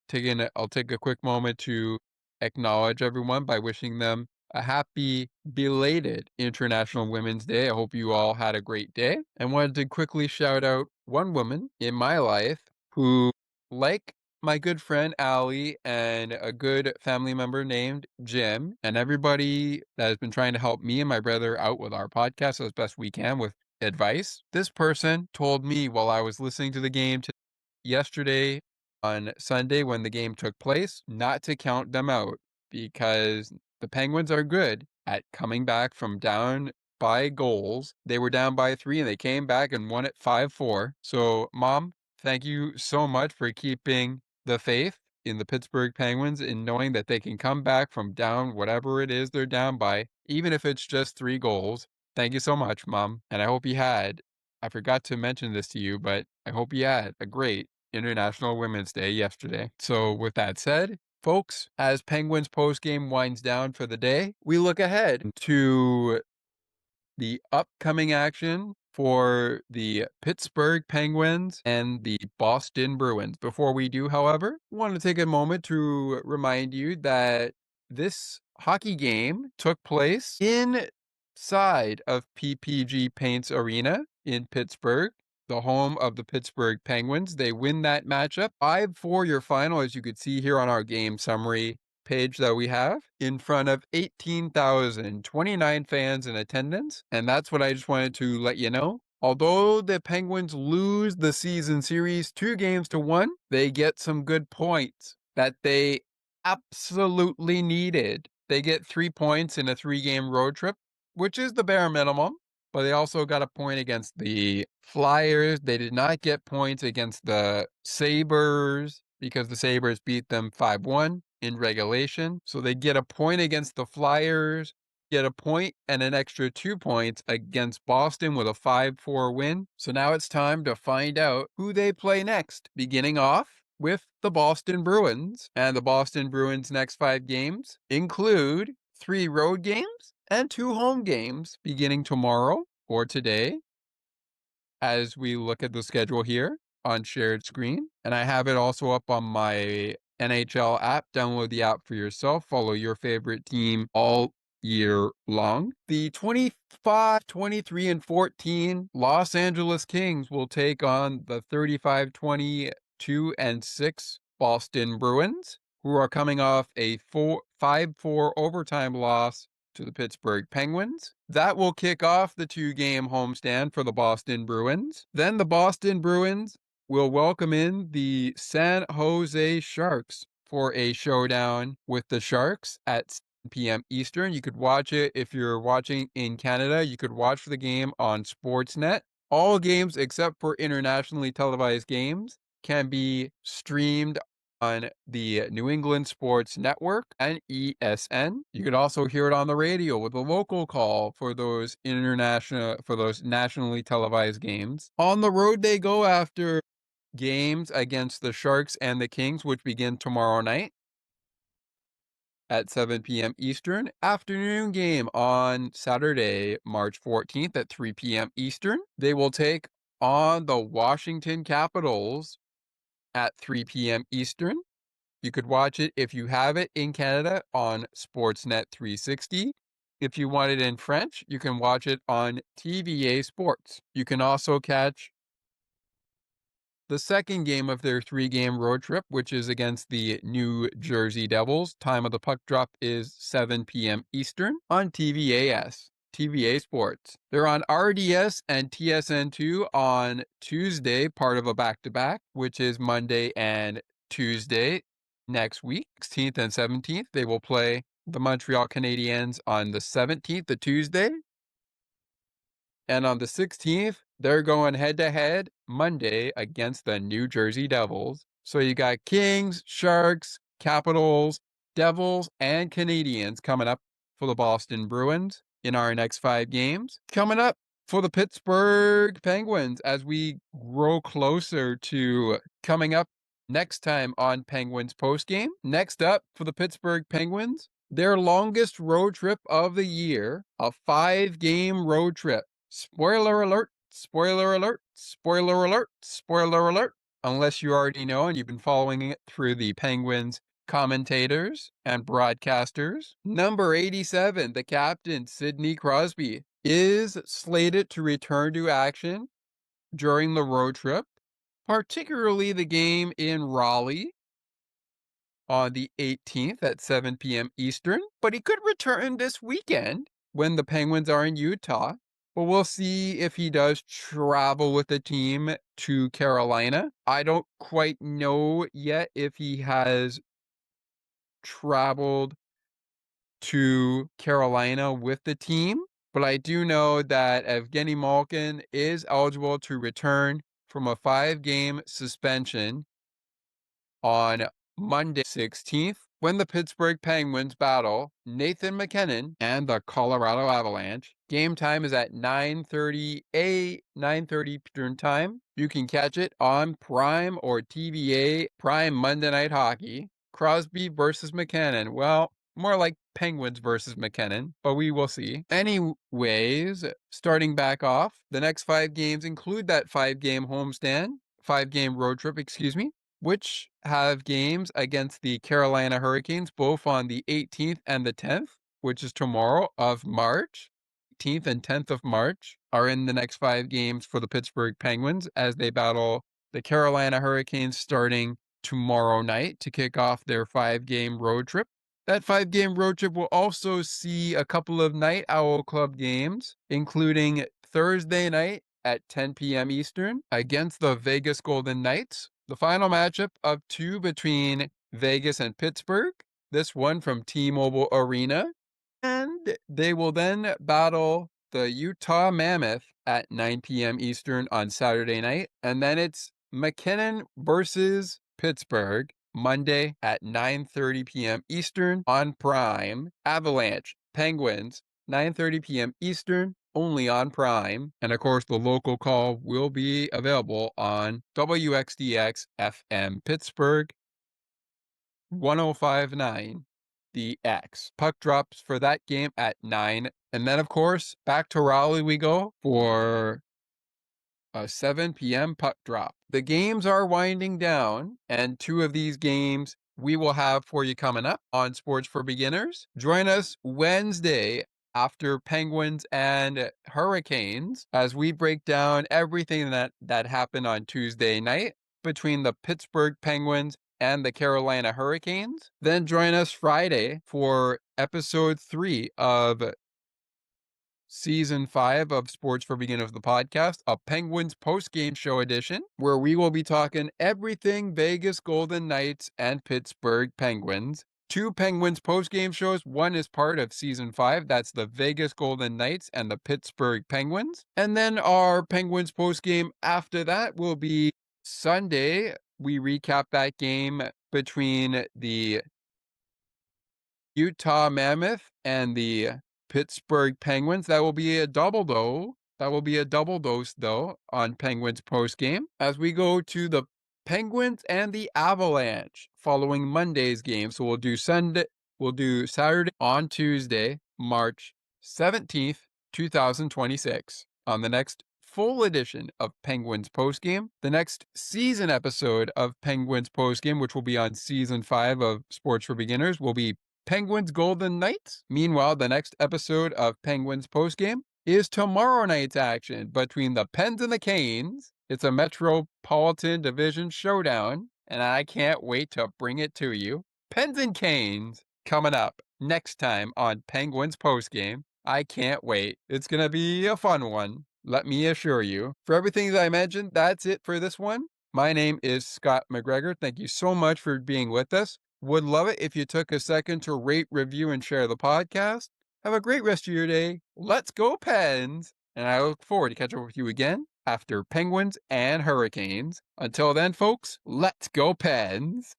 I'll take a quick moment to acknowledge everyone by wishing them a happy belated International Women's Day. I hope you all had a great day. And wanted to quickly shout out one woman in my life who, like my good friend Allie and a good family member named Jim, and everybody that has been trying to help me and my brother out with our podcast as best we can with advice. This person told me while I was listening to the game yesterday on Sunday when the game took place, not to count them out because the Penguins are good at coming back from down by goals. They were down by 3 and they came back and won it 5-4. So, Mom, thank you so much for keeping the faith in the Pittsburgh Penguins and knowing that they can come back from down whatever it is they're down by, even if it's just 3 goals. Thank you so much, Mom. And I hope I forgot to mention this to you, but I hope you had a great International Women's Day yesterday. So with that said, folks, as Penguins postgame winds down for the day, we look ahead to the upcoming action for the Pittsburgh Penguins and the Boston Bruins. Before we do, however, I want to take a moment to remind you that this hockey game took place inside of PPG Paints Arena in Pittsburgh, the home of the Pittsburgh Penguins. They win that matchup 5-4 your final, as you could see here on our game summary page that we have, in front of 18,029 fans in attendance. And that's what I just wanted to let you know. Although the Penguins lose the season series 2-1, they get some good points that they absolutely needed. They get 3 points in a 3-game road trip, which is the bare minimum. But they also got a point against the Flyers. They did not get points against the Sabres because the Sabres beat them 5-1 in regulation. So they get a point against the Flyers, get a point and an extra 2 points against Boston with a 5-4 win. So now it's time to find out who they play next, beginning off with the Boston Bruins. And the Boston Bruins' next 5 games include 3 road games and 2 home games beginning tomorrow or today, as we look at the schedule here on shared screen. And I have it also up on my NHL app. Download the app for yourself. Follow your favorite team all year long. The 25, 23, and 14 Los Angeles Kings will take on the 35, 22, and 6 Boston Bruins, who are coming off a 5-4 overtime loss to the Pittsburgh Penguins. That will kick off the 2-game homestand for the Boston Bruins. Then the Boston Bruins will welcome in the San Jose Sharks for a showdown with the Sharks at 7 p.m. Eastern. You could watch it if you're watching in Canada. You could watch the game on Sportsnet. All games except for internationally televised games can be streamed on the New England Sports Network and ESN. You could also hear it on the radio with a local call for those nationally televised games. On the road they go after games against the Sharks and the Kings, which begin tomorrow night. at 7 p.m. Eastern. Afternoon game on Saturday, March 14th at 3 p.m. Eastern. They will take on the Washington Capitals at 3 p.m. Eastern. You could watch it if you have it in Canada on Sportsnet 360. If you want it in French, you can watch it on TVA Sports. You can also catch the second game of their 3-game road trip, which is against the New Jersey Devils. Time of the puck drop is 7 p.m. Eastern on TVA Sports. They're on RDS and TSN2 on Tuesday, part of a back-to-back, which is Monday and Tuesday next week, 16th and 17th. They will play the Montreal Canadiens on the 17th, the Tuesday. And on the 16th, they're going head-to-head Monday against the New Jersey Devils. So you got Kings, Sharks, Capitals, Devils, and Canadiens coming up for the Boston Bruins in our next 5 games. Coming up for the Pittsburgh Penguins as we grow closer to coming up next time on Penguins postgame. Next up for the Pittsburgh Penguins, their longest road trip of the year, a 5-game road trip. Spoiler alert, spoiler alert, spoiler alert, spoiler alert. Unless you already know and you've been following it through the Penguins commentators and broadcasters. Number 87, the captain, Sidney Crosby, is slated to return to action during the road trip, particularly the game in Raleigh on the 18th at 7 p.m. Eastern, but he could return this weekend when the Penguins are in Utah. But we'll see if he does travel with the team to Carolina. I don't quite know yet if he has traveled to Carolina with the team, but I do know that Evgeny Malkin is eligible to return from a 5-game suspension on Monday 16th when the Pittsburgh Penguins battle Nathan MacKinnon and the Colorado Avalanche. Game time is at 9:30 Eastern time. You can catch it on Prime or TVA Prime Monday Night Hockey. Crosby versus MacKinnon. Well, more like Penguins versus MacKinnon, but we will see. Anyways, starting back off, the next 5 games include that 5-game homestand, 5-game road trip, which have games against the Carolina Hurricanes, both on the 18th and the 10th, which is tomorrow of March. 18th and 10th of March are in the next 5 games for the Pittsburgh Penguins as they battle the Carolina Hurricanes starting tomorrow night to kick off their 5-game road trip. That 5-game road trip will also see a couple of Night Owl Club games, including Thursday night at 10 p.m. Eastern against the Vegas Golden Knights. The final matchup of 2 between Vegas and Pittsburgh, this one from T-Mobile Arena. And they will then battle the Utah Mammoth at 9 p.m. Eastern on Saturday night. And then it's MacKinnon versus Pittsburgh Monday at 9:30 p.m. Eastern on Prime. Avalanche, Penguins, 9:30 p.m. Eastern, only on Prime. And of course, the local call will be available on WXDX FM Pittsburgh 105.9 The X. Puck drops for that game at 9. And then, of course, back to Raleigh we go for a 7 p.m. puck drop. The games are winding down, and 2 of these games we will have for you coming up on Sports for Beginners. Join us Wednesday after Penguins and Hurricanes as we break down everything that happened on Tuesday night between the Pittsburgh Penguins and the Carolina Hurricanes. Then join us Friday for episode 3 of Season 5 of Sports for Beginners, the podcast, a Penguins post-game show edition, where we will be talking everything Vegas Golden Knights and Pittsburgh Penguins. 2 Penguins post-game shows. One is part of Season 5. That's the Vegas Golden Knights and the Pittsburgh Penguins. And then our Penguins post-game after that will be Sunday. We recap that game between the Utah Mammoth and the Pittsburgh Penguins. That will be a double dose though on Penguins postgame as we go to the Penguins and the Avalanche following Monday's game. So we'll do Sunday we'll do Saturday on Tuesday, March 17th, 2026, on the next full edition of Penguins Postgame. The next season episode of Penguins Postgame, which will be on season 5 of Sports for Beginners, will be Penguins Golden Knights. Meanwhile, the next episode of Penguins Postgame is tomorrow night's action between the Pens and the Canes. It's a Metropolitan Division showdown, and I can't wait to bring it to you. Pens and Canes coming up next time on Penguins Postgame. I can't wait. It's going to be a fun one, let me assure you. For everything that I mentioned, that's it for this one. My name is Scott McGregor. Thank you so much for being with us. Would love it if you took a second to rate, review, and share the podcast. Have a great rest of your day. Let's go Pens. And I look forward to catching up with you again after Penguins and Hurricanes. Until then, folks, let's go Pens.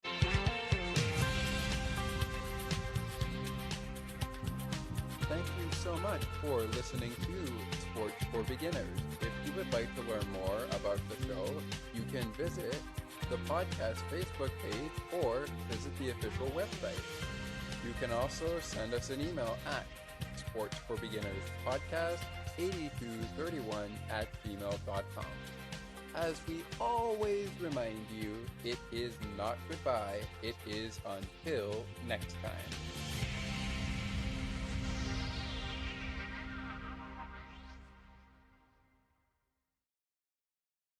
Thank you so much for listening to Sports for Beginners. If you would like to learn more about the show, you can visit the podcast Facebook page or visit the official website. You can also send us an email at sportsforbeginnerspodcast8231@gmail.com. As we always remind you, it is not goodbye, it is until next time.